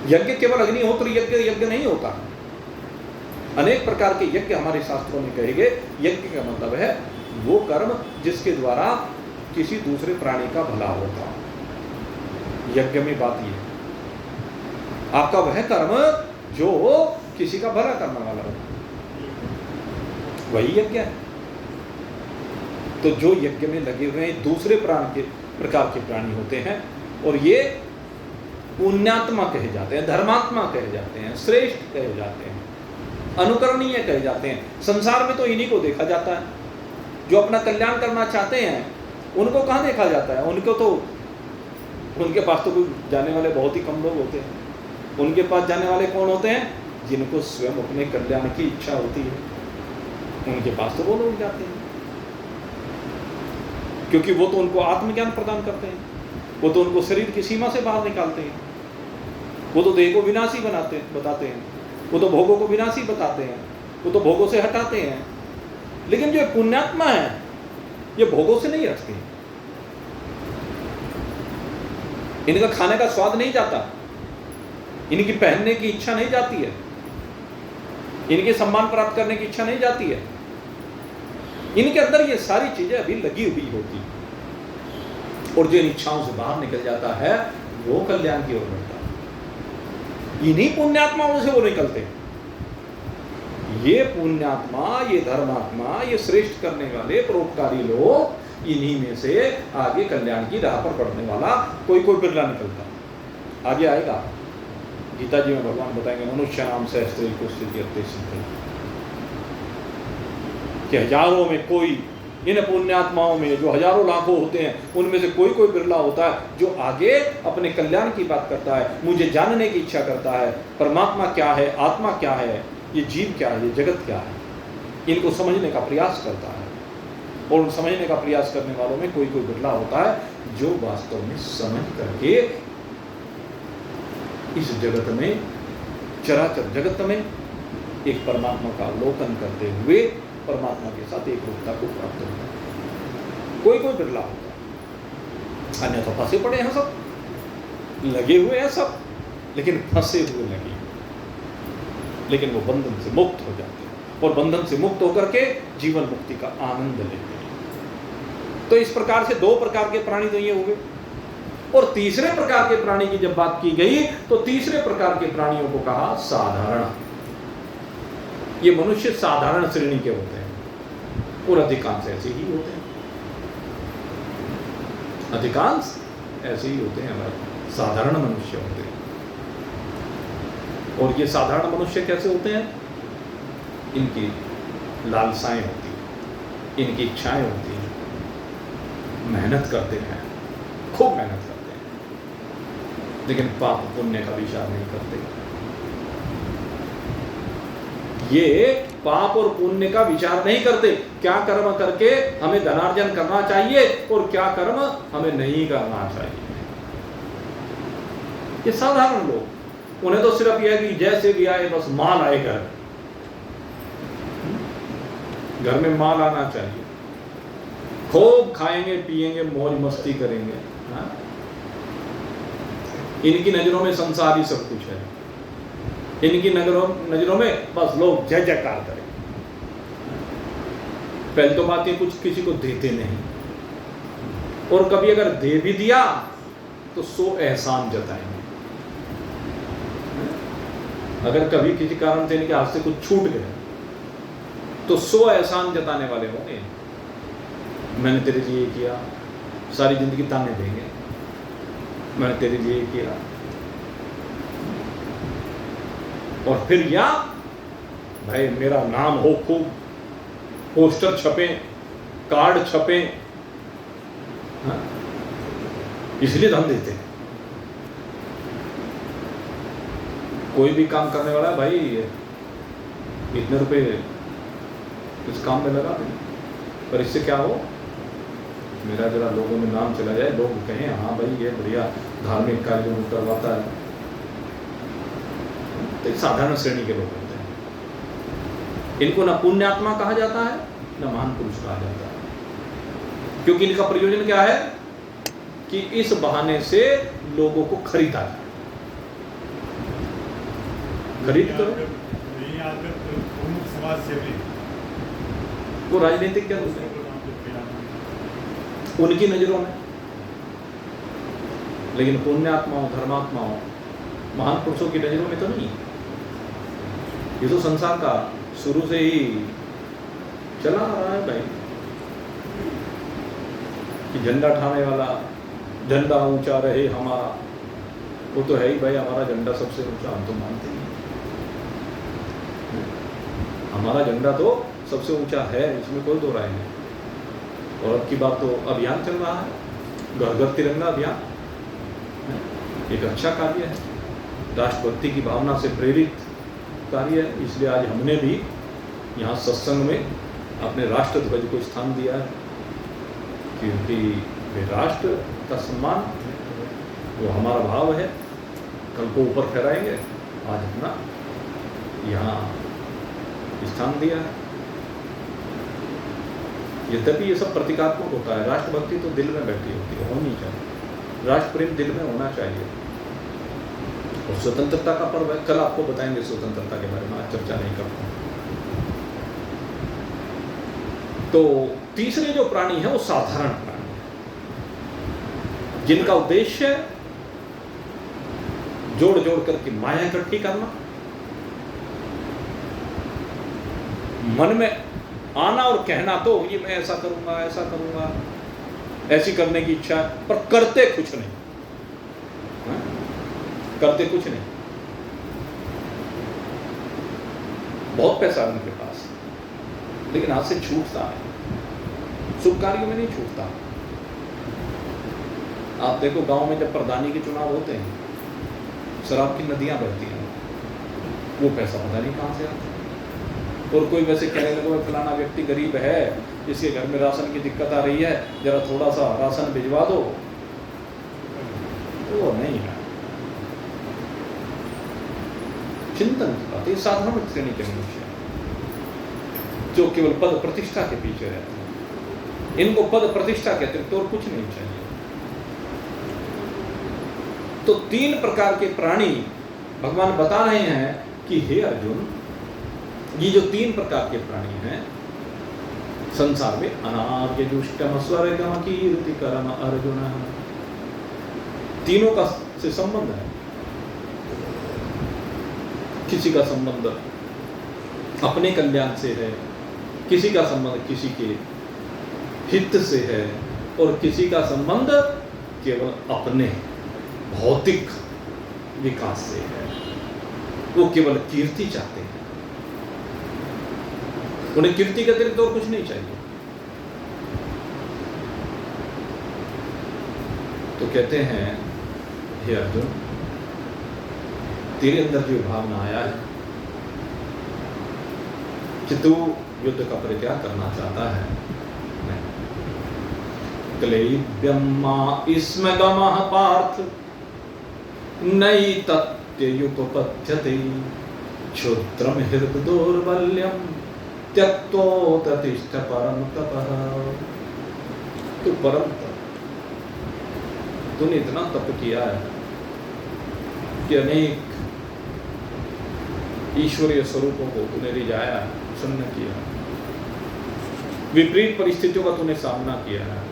यज्ञ केवल अग्निहोत्र यज्ञ नहीं होता, अनेक प्रकार के यज्ञ हमारे शास्त्रों में कहे गए। यज्ञ का मतलब है वो कर्म जिसके द्वारा किसी दूसरे प्राणी का भला होता। यज्ञ में बात ये, आपका वह कर्म जो किसी का भला करने वाला हो, वही यज्ञ है। तो जो यज्ञ में लगे हुए हैं दूसरे प्रकार के प्राणी होते हैं और ये पुण्यात्मा कहे जाते हैं, धर्मात्मा कहे जाते हैं, श्रेष्ठ कहे जाते हैं, अनुकरणीय कहे जाते हैं। संसार में तो इन्हीं को देखा जाता है। जो अपना कल्याण करना चाहते हैं उनको कहाँ देखा जाता है? उनको तो उनके पास तो कोई जाने वाले बहुत ही कम लोग होते हैं। उनके पास जाने वाले कौन होते हैं? जिनको स्वयं अपने कल्याण की इच्छा होती है, उनके पास तो वो लोग जाते हैं, क्योंकि वो तो उनको आत्मज्ञान प्रदान करते हैं, वो तो उनको शरीर की सीमा से बाहर निकालते हैं, वो तो देह को विनाशी बताते हैं, वो तो भोगों को विनाशी बताते हैं, वो तो भोगों से हटाते हैं। लेकिन जो पुण्यात्मा है ये भोगों से नहीं हटते, इनका खाने का स्वाद नहीं जाता, इनकी पहनने की इच्छा नहीं जाती है, इनके सम्मान प्राप्त करने की इच्छा नहीं जाती है। इनके अंदर ये सारी चीजें अभी लगी हुई होती, और जो इन इच्छाओं से बाहर निकल जाता है वो कल्याण की ओर बढ़ता है। इन्हीं पुण्यात्माओं से वो निकलते हैं। ये पुण्यात्मा, ये धर्मात्मा, ये श्रेष्ठ करने वाले परोपकारी लोग, इन्हीं में से आगे कल्याण की राह पर बढ़ने वाला कोई कोई बिरला निकलता। आगे आएगा गीता जी में भगवान बताएंगे मनुष्य नाम से स्त्री को स्थिति कि हजारों में कोई, इन पुण्यात्माओं में जो हजारों लाखों होते हैं उनमें से कोई कोई बिरला होता है जो आगे अपने कल्याण की बात करता है, मुझे जानने की इच्छा करता है, परमात्मा क्या है, आत्मा क्या है, ये जीव क्या है, ये जगत क्या है, इनको समझने का प्रयास करता है। और उन समझने का प्रयास करने वालों में कोई कोई बिरला होता है जो वास्तव में समझ करके इस जगत में, चराचर जगत में एक परमात्मा का अवलोकन करते हुए परमात्मा के साथ एक रूपता को प्राप्त होता है। कोई कोई बिरला होता है, अन्यथा फंसे पड़े हैं सब, लगे हुए हैं सब, लेकिन फंसे हुए लगे, लेकिन वो बंधन से मुक्त हो जाते हैं और बंधन से मुक्त होकर के जीवन मुक्ति का आनंद लेते हैं। तो इस प्रकार से दो प्रकार के प्राणी तो ये हुए। और तीसरे प्रकार के प्राणी की जब बात की गई तो तीसरे प्रकार के प्राणियों को कहा साधारण। ये मनुष्य साधारण श्रेणी के होते हैं और अधिकांश ऐसे ही होते हैं, अधिकांश ऐसे ही होते हैं भाई, साधारण मनुष्य होते हैं। और ये साधारण मनुष्य कैसे होते हैं? इनकी लालसाएं होती हैं, इनकी इच्छाएं होती हैं, मेहनत करते हैं, खूब मेहनत करते हैं, लेकिन पाप पुण्य का विचार नहीं करते। ये पाप और पुण्य का विचार नहीं करते, क्या कर्म करके हमें धनार्जन करना चाहिए और क्या कर्म हमें नहीं करना चाहिए। ये साधारण लोग, उन्हें तो सिर्फ यह है कि जैसे भी आए बस माल आए घर में माल आना चाहिए, खूब खाएंगे पिएंगे मौज मस्ती करेंगे। हाँ? इनकी नजरों में संसार ही सब कुछ है, इनकी नजरों में बस लोग जय जयकार करें। पहले तो बात ये, कुछ किसी को देते नहीं, और कभी अगर दे भी दिया तो 100 एहसान जताएंगे। अगर कभी किसी कारण से इनके हाथ से कुछ छूट गया तो 100 एहसान जताने वाले होंगे। मैंने तेरे लिए किया, सारी जिंदगी ताने देंगे, मैंने तेरे लिए किया। और फिर या भाई मेरा नाम हो, खूब पोस्टर छपे, कार्ड छपे, हाँ? इसलिए धन देते हैं। कोई भी काम करने वाला है भाई, इतने रुपए इस काम में लगा दें, पर इससे क्या हो, मेरा जरा लोगों में नाम चला जाए, लोग कहें हाँ भाई ये बढ़िया धार्मिक कार्य करवाता है। तो साधारण श्रेणी के लोग होते हैं, इनको ना पुण्यात्मा कहा जाता है ना महान पुरुष कहा जाता है, क्योंकि इनका प्रयोजन क्या है कि इस बहाने से लोगों को खरीदा जाए। खरीद करो, समाज सेवी, वो राजनीतिक क्या होते हैं उनकी नजरों में, लेकिन पुण्यात्माओं, धर्मात्माओं, महान पुरुषों की नजरों में तो नहीं। ये तो संसार का शुरू से ही चला आ रहा है भाई, कि झंडा ठाने वाला, झंडा ऊंचा रहे हमारा, वो तो है ही भाई, हमारा झंडा सबसे ऊंचा, हम तो मानते हैं हमारा झंडा तो सबसे ऊंचा है, इसमें कोई दो राय नहीं। और अब की बात तो अभियान चल रहा है, घर घर तिरंगा अभियान, एक अच्छा कार्य है, राष्ट्रभक्ति की भावना से प्रेरित कार्य है। इसलिए आज हमने भी यहाँ सत्संग में अपने राष्ट्र ध्वज को स्थान दिया है, क्योंकि वे राष्ट्र का सम्मान वो हमारा भाव है, कल को ऊपर फहराएंगे। आज अपना यहाँ स्थान दिया है। यद्यपि ये सब प्रतीकात्मक होता है, राष्ट्रभक्ति तो दिल में बैठी होती है, होनी चाहिए, राष्ट्र प्रेम दिल में होना चाहिए। और स्वतंत्रता का पर्व है, कल आपको बताएंगे स्वतंत्रता के बारे में, आज चर्चा नहीं करता। तो तीसरे जो प्राणी है वो साधारण प्राणी है, जिनका उद्देश्य जोड़ जोड़ करके माया इकट्ठी करना मन में आना और कहना तो ये मैं ऐसा करूंगा, ऐसी करने की इच्छा, पर करते कुछ नहीं, करते कुछ नहीं। बहुत पैसा है उनके पास, लेकिन हाथ से छूटता है, शुभ कार्यों में नहीं छूटता। आप देखो गांव में जब प्रधानी के चुनाव होते हैं, शराब की नदियां बहती हैं, वो पैसा पता नहीं कहां से आता है। और कोई वैसे कहने लगे फलाना व्यक्ति गरीब है, इसके घर में राशन की दिक्कत आ रही है, जरा थोड़ा सा राशन भिजवा दो, वो नहीं है। चिंतन की बात, ये साधारण श्रेणी के मनुष्य जो केवल पद प्रतिष्ठा के पीछे रहते हैं, इनको पद प्रतिष्ठा के अतिरिक्त और कुछ नहीं चाहिए। तो 3 प्रकार के प्राणी भगवान बता रहे हैं कि हे अर्जुन, ये जो 3 प्रकार के प्राणी हैं संसार में, अनार्य दुष्टम स्वर्गम कीर्तिकरम अर्जुन, तीनों का से संबंध है। किसी का संबंध अपने कल्याण से है, किसी का संबंध किसी के हित से है, और किसी का संबंध केवल अपने भौतिक विकास से है। वो केवल कीर्ति चाहते हैं, उन्हें कीर्ति के अतिरिक्त और कुछ नहीं चाहिए। तो कहते हैं हे अर्जुन, तेरे अंदर जो भावना आया है कि तू युद्ध का परित्याग करना चाहता है, क्लेव्यम्मा इसमें गमः पार्थ नई तत्युपपद्यते क्षुद्रम हृदय दौर्बल्यम त्यक्तोत्तिष्ठ परम तपः। तू परम तप, तूने इतना तप किया है कि अनेक ईश्वरीय स्वरूपों को तूने रिझाया, प्रसन्न किया, विपरीत परिस्थितियों का तूने सामना किया है।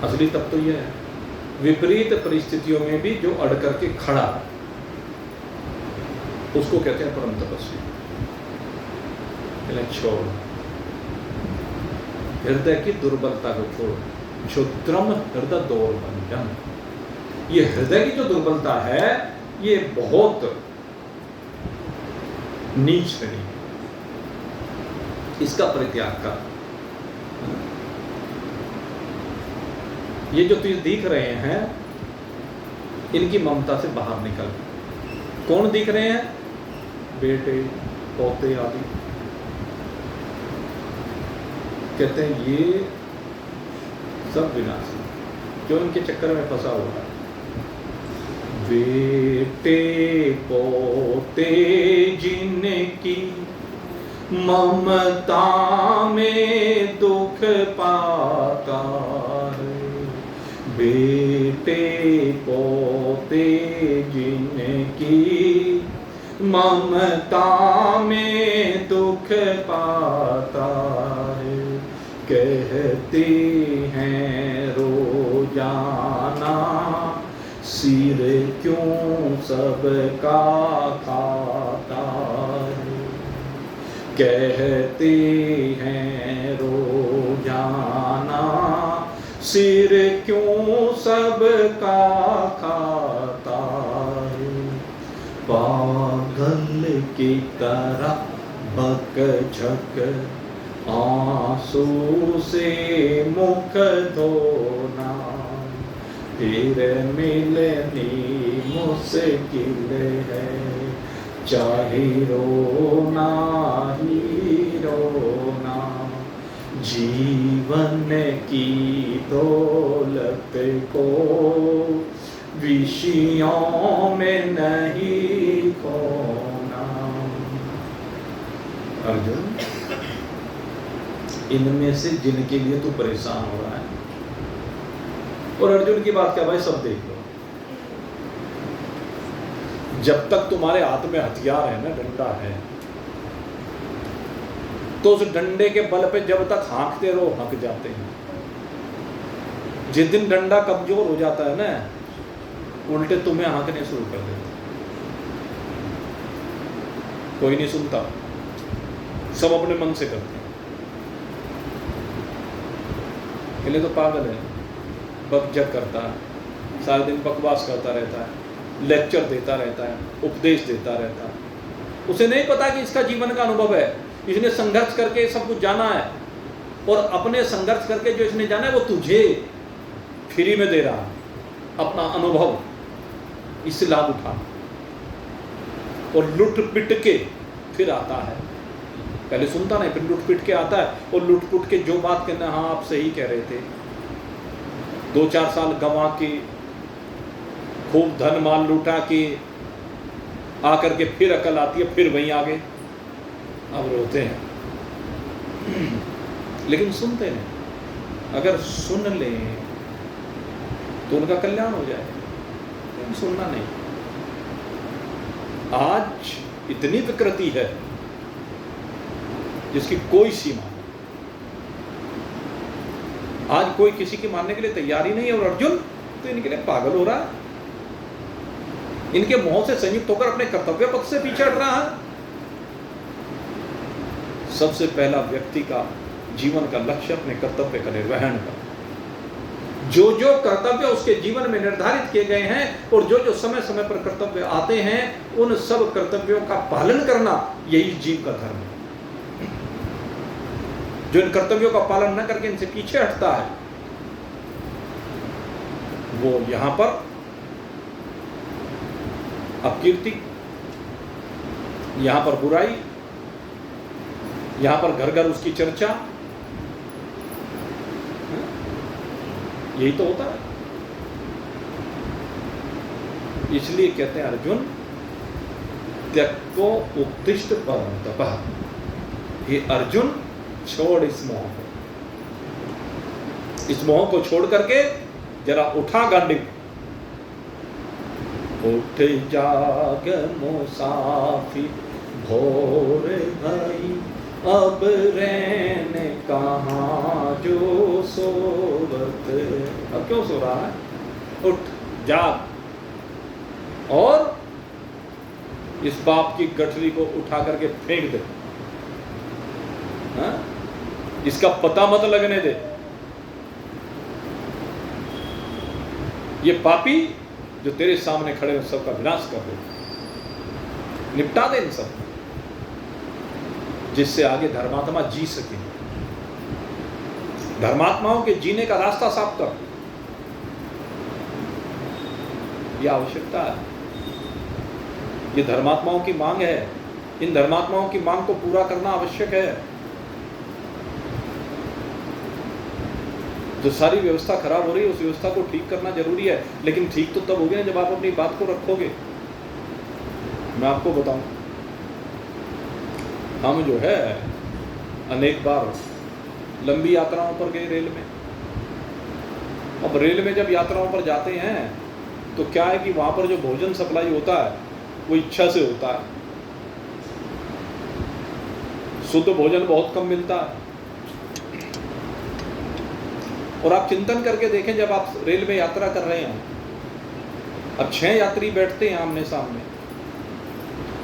असली तप तो यह है, विपरीत परिस्थितियों में भी जो अड़ करके खड़ा, उसको कहते हैं परम तपस्वी। छोड़ हृदय की दुर्बलता को छोड़, क्षुद्रम हृदय दौर्बल्यम, ये हृदय की जो दुर्बलता है ये बहुत नीच श्रेणी, इसका परित्याग कर। ये जो तुझे दिख रहे हैं इनकी ममता से बाहर निकल। कौन दिख रहे हैं? बेटे, पोते आदि। कहते हैं ये सब विनाशी, जो इनके चक्कर में फंसा हुआ है। बेटे पोते जिनकी ममता में दुख पाता है, बेटे पोते जिनकी ममता में दुख पाता है, कहते हैं रोजाना सिर क्यों सबका खाता है, कहते हैं रोजाना सिर क्यों सबका खाता है, पागल की तरह बकझक आंसू से मुख धोना, फिर मिलनी मुश्किल है, चाहे रोना ही रोना, जीवन की दौलत को विषयों में नहीं खोना। अर्जुन, इनमें से जिनके लिए तू परेशान हो रहा है, और अर्जुन की बात क्या भाई, सब देख लो, जब तक तुम्हारे हाथ में हथियार है ना, डंडा है, तो उस डंडे के बल पे जब तक हाँकते रहो हक जाते हैं। जिस दिन डंडा कमजोर हो जाता है ना, उल्टे तुम्हें हाँकने शुरू कर देते, कोई नहीं सुनता, सब अपने मन से करते हैं। पहले तो पागल है, बकझक करता है, सारे दिन बकवास करता रहता है, लेक्चर देता रहता है, उपदेश देता रहता है। उसे नहीं पता कि इसका जीवन का अनुभव है, इसने संघर्ष करके सब कुछ जाना है, और अपने संघर्ष करके जो इसने जाना है वो तुझे फ्री में दे रहा है, अपना अनुभव, इससे लाभ उठा। और लुट पिट के फिर आता है, पहले सुनता नहीं, फिर लुट पिट के आता है, और लुट पुट के जो बात कहना, हाँ आप सही कह रहे थे, 2-4 साल गंवा के खूब धन माल लुटा के आकर के फिर अकल आती है, फिर वहीं आगे अब रोते हैं। लेकिन सुनते नहीं, अगर सुन लें तो उनका कल्याण हो जाए, लेकिन सुनना नहीं। आज इतनी विकृति है जिसकी कोई सीमा नहीं, आज कोई किसी की मानने के लिए तैयार ही नहीं है, और अर्जुन तो इनके लिए पागल हो रहा है, इनके मोह से संयुक्त होकर अपने कर्तव्य पथ से पीछे हट रहा है। सबसे पहला व्यक्ति का जीवन का लक्ष्य अपने कर्तव्य का निर्वहन का, जो जो कर्तव्य उसके जीवन में निर्धारित किए गए हैं और जो जो समय समय पर कर्तव्य आते हैं, उन सब कर्तव्यों का पालन करना, यही जीव का धर्म है। जो इन कर्तव्यों का पालन न करके इनसे पीछे हटता है, वो यहां पर अपकीर्ति, यहां पर बुराई, यहां पर घर घर उसकी चर्चा, यही तो होता है। इसलिए कहते हैं अर्जुन, त्यक्तो उत्तिष्ठ परन्तपः, ये अर्जुन छोड़ इस मोह को, इस मोह को छोड़ करके जरा उठा गांडी, उठ जाग मुसाफिर भोर भई, अब रहने कहाँ जो सोवत। अब क्यों सो रहा है? उठ जाग और इस पाप की गठरी को उठा करके फेंक दे, हाँ? इसका पता मत लगने दे। ये पापी जो तेरे सामने खड़े हैं, सबका विनाश कर दे, निपटा दे इन सब, जिससे आगे धर्मात्मा जी सके। धर्मात्माओं के जीने का रास्ता साफ कर, यह आवश्यकता है, ये धर्मात्माओं की मांग है। इन धर्मात्माओं की मांग को पूरा करना आवश्यक है। जो सारी व्यवस्था खराब हो रही है, उस व्यवस्था को ठीक करना जरूरी है, लेकिन ठीक तो तब होगे ना जब आप अपनी बात को रखोगे। मैं आपको बताऊं, हम जो है अनेक बार लंबी यात्राओं पर गए रेल में। अब रेल में जब यात्राओं पर जाते हैं तो क्या है कि वहां पर जो भोजन सप्लाई होता है वो इच्छा से होता है, शुद्ध भोजन बहुत कम मिलता है। और आप चिंतन करके देखें, जब आप रेल में यात्रा कर रहे हैं, अब 6 यात्री बैठते हैं आमने सामने,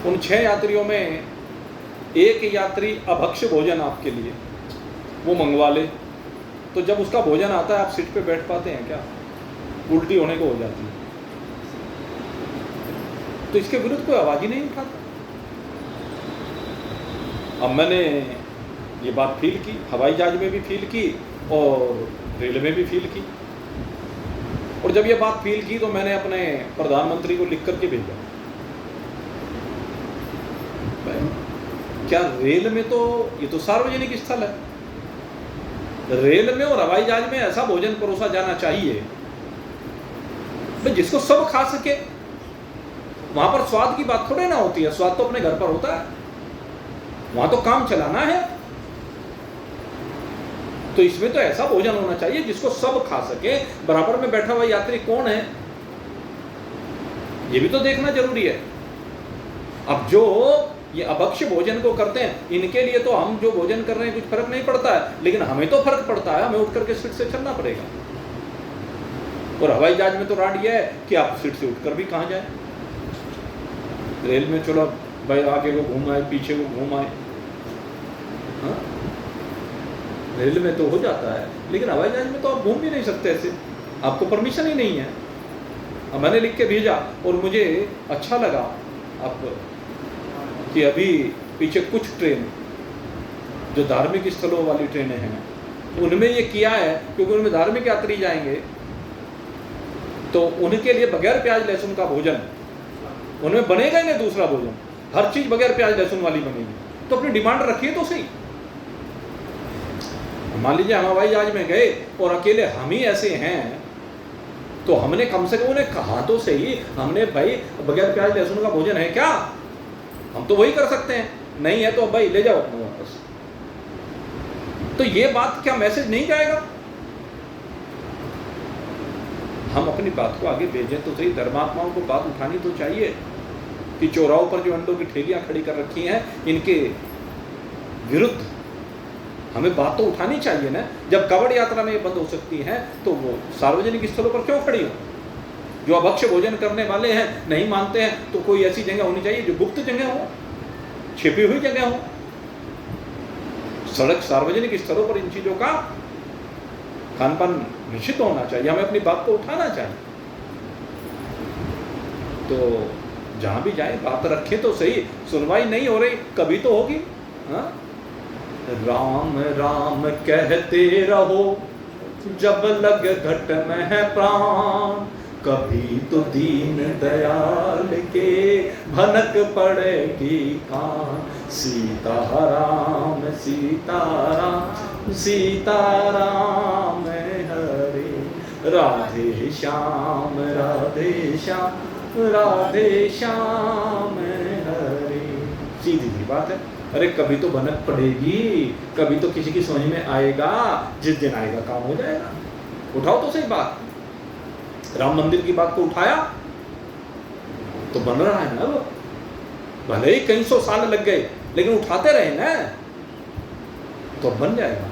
उन 6 यात्रियों में एक यात्री अभक्ष्य भोजन आपके लिए वो मंगवा ले, तो जब उसका भोजन आता है आप सीट पे बैठ पाते हैं क्या? उल्टी होने को हो जाती है। तो इसके विरुद्ध कोई आवाज ही नहीं उठाता। अब मैंने ये बात फील की, हवाई जहाज में भी फील की और रेल में भी फील की। और जब ये बात फील की तो मैंने अपने प्रधानमंत्री को लिख करके भेजा, क्या रेल में तो ये तो सार्वजनिक स्थल है, रेल में और हवाई जहाज में ऐसा भोजन परोसा जाना चाहिए जिसको सब खा सके। वहां पर स्वाद की बात थोड़े ना होती है, स्वाद तो अपने घर पर होता है, वहां तो काम चलाना है। तो इसमें तो ऐसा भोजन होना चाहिए जिसको सब खा सके। बराबर में बैठा हुआ यात्री कौन है ये भी तो देखना जरूरी है। अब जो ये अभक्ष्य भोजन को करते हैं, इनके लिए तो हम जो भोजन कर रहे हैं कुछ फर्क नहीं पड़ता है, लेकिन हमें तो फर्क पड़ता है, हमें उठ करके सीट से चलना पड़ेगा। और हवाई जहाज में तो राड यह है कि आप सीट से उठकर भी कहां जाए। रेल में चलो भाई आगे को घूम आए, पीछे को घूम आए, रेल में तो हो जाता है, लेकिन हवाई जहाज में तो आप घूम भी नहीं सकते ऐसे, आपको परमिशन ही नहीं है। अब मैंने लिख के भेजा और मुझे अच्छा लगा अब कि अभी पीछे कुछ ट्रेन जो धार्मिक स्थलों वाली ट्रेनें हैं उनमें ये किया है, क्योंकि उनमें धार्मिक यात्री जाएंगे तो उनके लिए बगैर प्याज लहसुन का भोजन, उनमें बनेगा ही नहीं दूसरा भोजन, हर चीज बगैर प्याज लहसुन वाली बनेगी। तो अपनी डिमांड रखिए तो सही। मान लीजिए हम हवाई जहाज में गए और अकेले हम ही ऐसे हैं, तो हमने कम से कम उन्हें कहा तो सही, हमने भाई बगैर प्याज लहसुन का भोजन है क्या, हम तो वही कर सकते हैं, नहीं है तो भाई ले जाओ अपने वापस। तो ये बात क्या मैसेज नहीं जाएगा? हम अपनी बात को आगे भेजें तो सही। धर्मात्माओं को बात उठानी तो चाहिए कि चौराहों पर जो अंडों की ठेलियां खड़ी कर रखी हैं इनके विरुद्ध हमें बात तो उठानी चाहिए ना। जब कवड़ यात्रा में ये बंद हो सकती हैं तो वो सार्वजनिक स्थलों पर क्यों खड़ी हो? जो अभक्ष्य भोजन करने वाले हैं नहीं मानते हैं, तो कोई ऐसी जगह होनी चाहिए जो गुप्त जगह हो, छिपी हुई जगह हो। सड़क सार्वजनिक स्थलों पर इन चीजों का खानपान निश्चित होना चाहिए, हमें अपनी बात को उठाना चाहिए। तो जहां भी जाए बात रखें तो सही। सुनवाई नहीं हो रही, कभी तो होगी। हाँ, राम राम कहते रहो जब लग घट में है प्राण, कभी तो दीन दयाल के भनक पड़ेगी कान। सीताराम सीताराम सीताराम हरे, राधे श्याम राधे श्याम राधे श्याम हरे। सीधी सी बात है। अरे कभी तो भनक पड़ेगी, कभी तो किसी की समझ में आएगा, जिस दिन आएगा काम हो जाएगा। उठाओ तो सही बात। राम मंदिर की बात को उठाया तो बन रहा है ना वो, भले ही कई सौ साल लग गए लेकिन उठाते रहे ना तो बन जाएगा।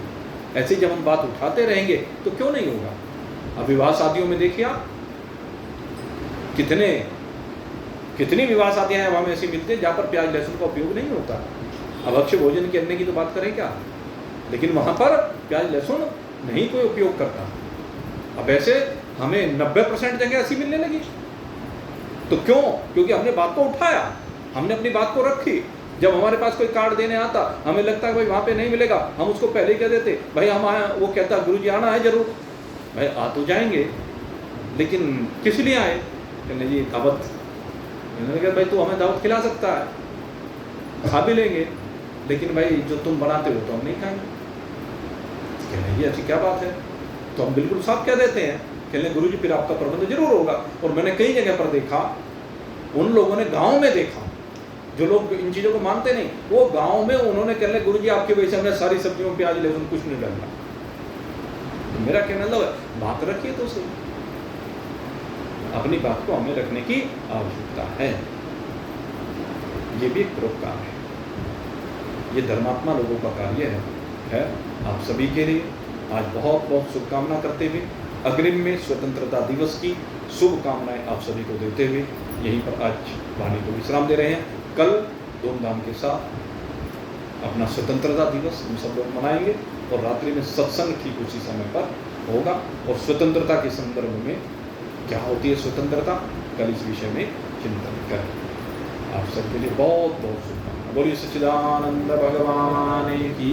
ऐसे जब हम बात उठाते रहेंगे तो क्यों नहीं होगा। अब विवाह शादियों में देखिए आप, कितनी विवाह शादियां हैं हमें ऐसी मिलती है जहां पर प्याज लहसुन का उपयोग नहीं होता। अब अभक्ष्य भोजन करने की तो बात करें क्या, लेकिन वहां पर प्याज लहसुन नहीं कोई उपयोग करता। अब ऐसे हमें 90% जगह ऐसी मिलने लगी। तो क्यों? क्योंकि हमने बात को उठाया, हमने अपनी बात को रखी। जब हमारे पास कोई कार्ड देने आता, हमें लगता है भाई वहाँ पे नहीं मिलेगा, हम उसको पहले ही कह देते भाई हम आए। वो कहता गुरुजी आना है जरूर। भाई आ तो जाएंगे, लेकिन किस लिए आए? कहने जी दावत। मैंने कहा भाई तू हमें दावत खिला सकता है, खा भी लेंगे, लेकिन भाई जो तुम बनाते हो तो हम नहीं खाएंगे। कहने जी अच्छी क्या बात है? तो हम बिल्कुल साफ कह देते हैं, कहने गुरुजी फिर आपका प्रबंध जरूर होगा। और मैंने कई जगह पर देखा, उन लोगों ने गांव में देखा जो लोग इन चीज़ों को मानते नहीं, वो गांव में उन्होंने कहने गुरुजी आपकी वजह से हमने सारी सब्जियों में प्याज लहसुन कुछ नहीं डालना। तो मेरा कहना लगा बात रखिए तो सही, अपनी बात को हमें रखने की आवश्यकता है। ये भी एक परोपकार है, ये धर्मात्मा लोगों का कार्य है। आप सभी के लिए आज बहुत बहुत शुभकामना करते हुए अग्रिम में स्वतंत्रता दिवस की शुभकामनाएं आप सभी को देते हुए यहीं पर आज वाणी को विश्राम दे रहे हैं। कल धूमधाम के साथ अपना स्वतंत्रता दिवस हम सब लोग मनाएंगे और रात्रि में सत्संग ठीक उसी समय पर होगा। और स्वतंत्रता के संदर्भ में क्या होती है स्वतंत्रता, कल इस विषय में चिंतन करें। आप सबके लिए बहुत बहुत शुभकामना। बोलिए सच्चिदानंद भगवान की।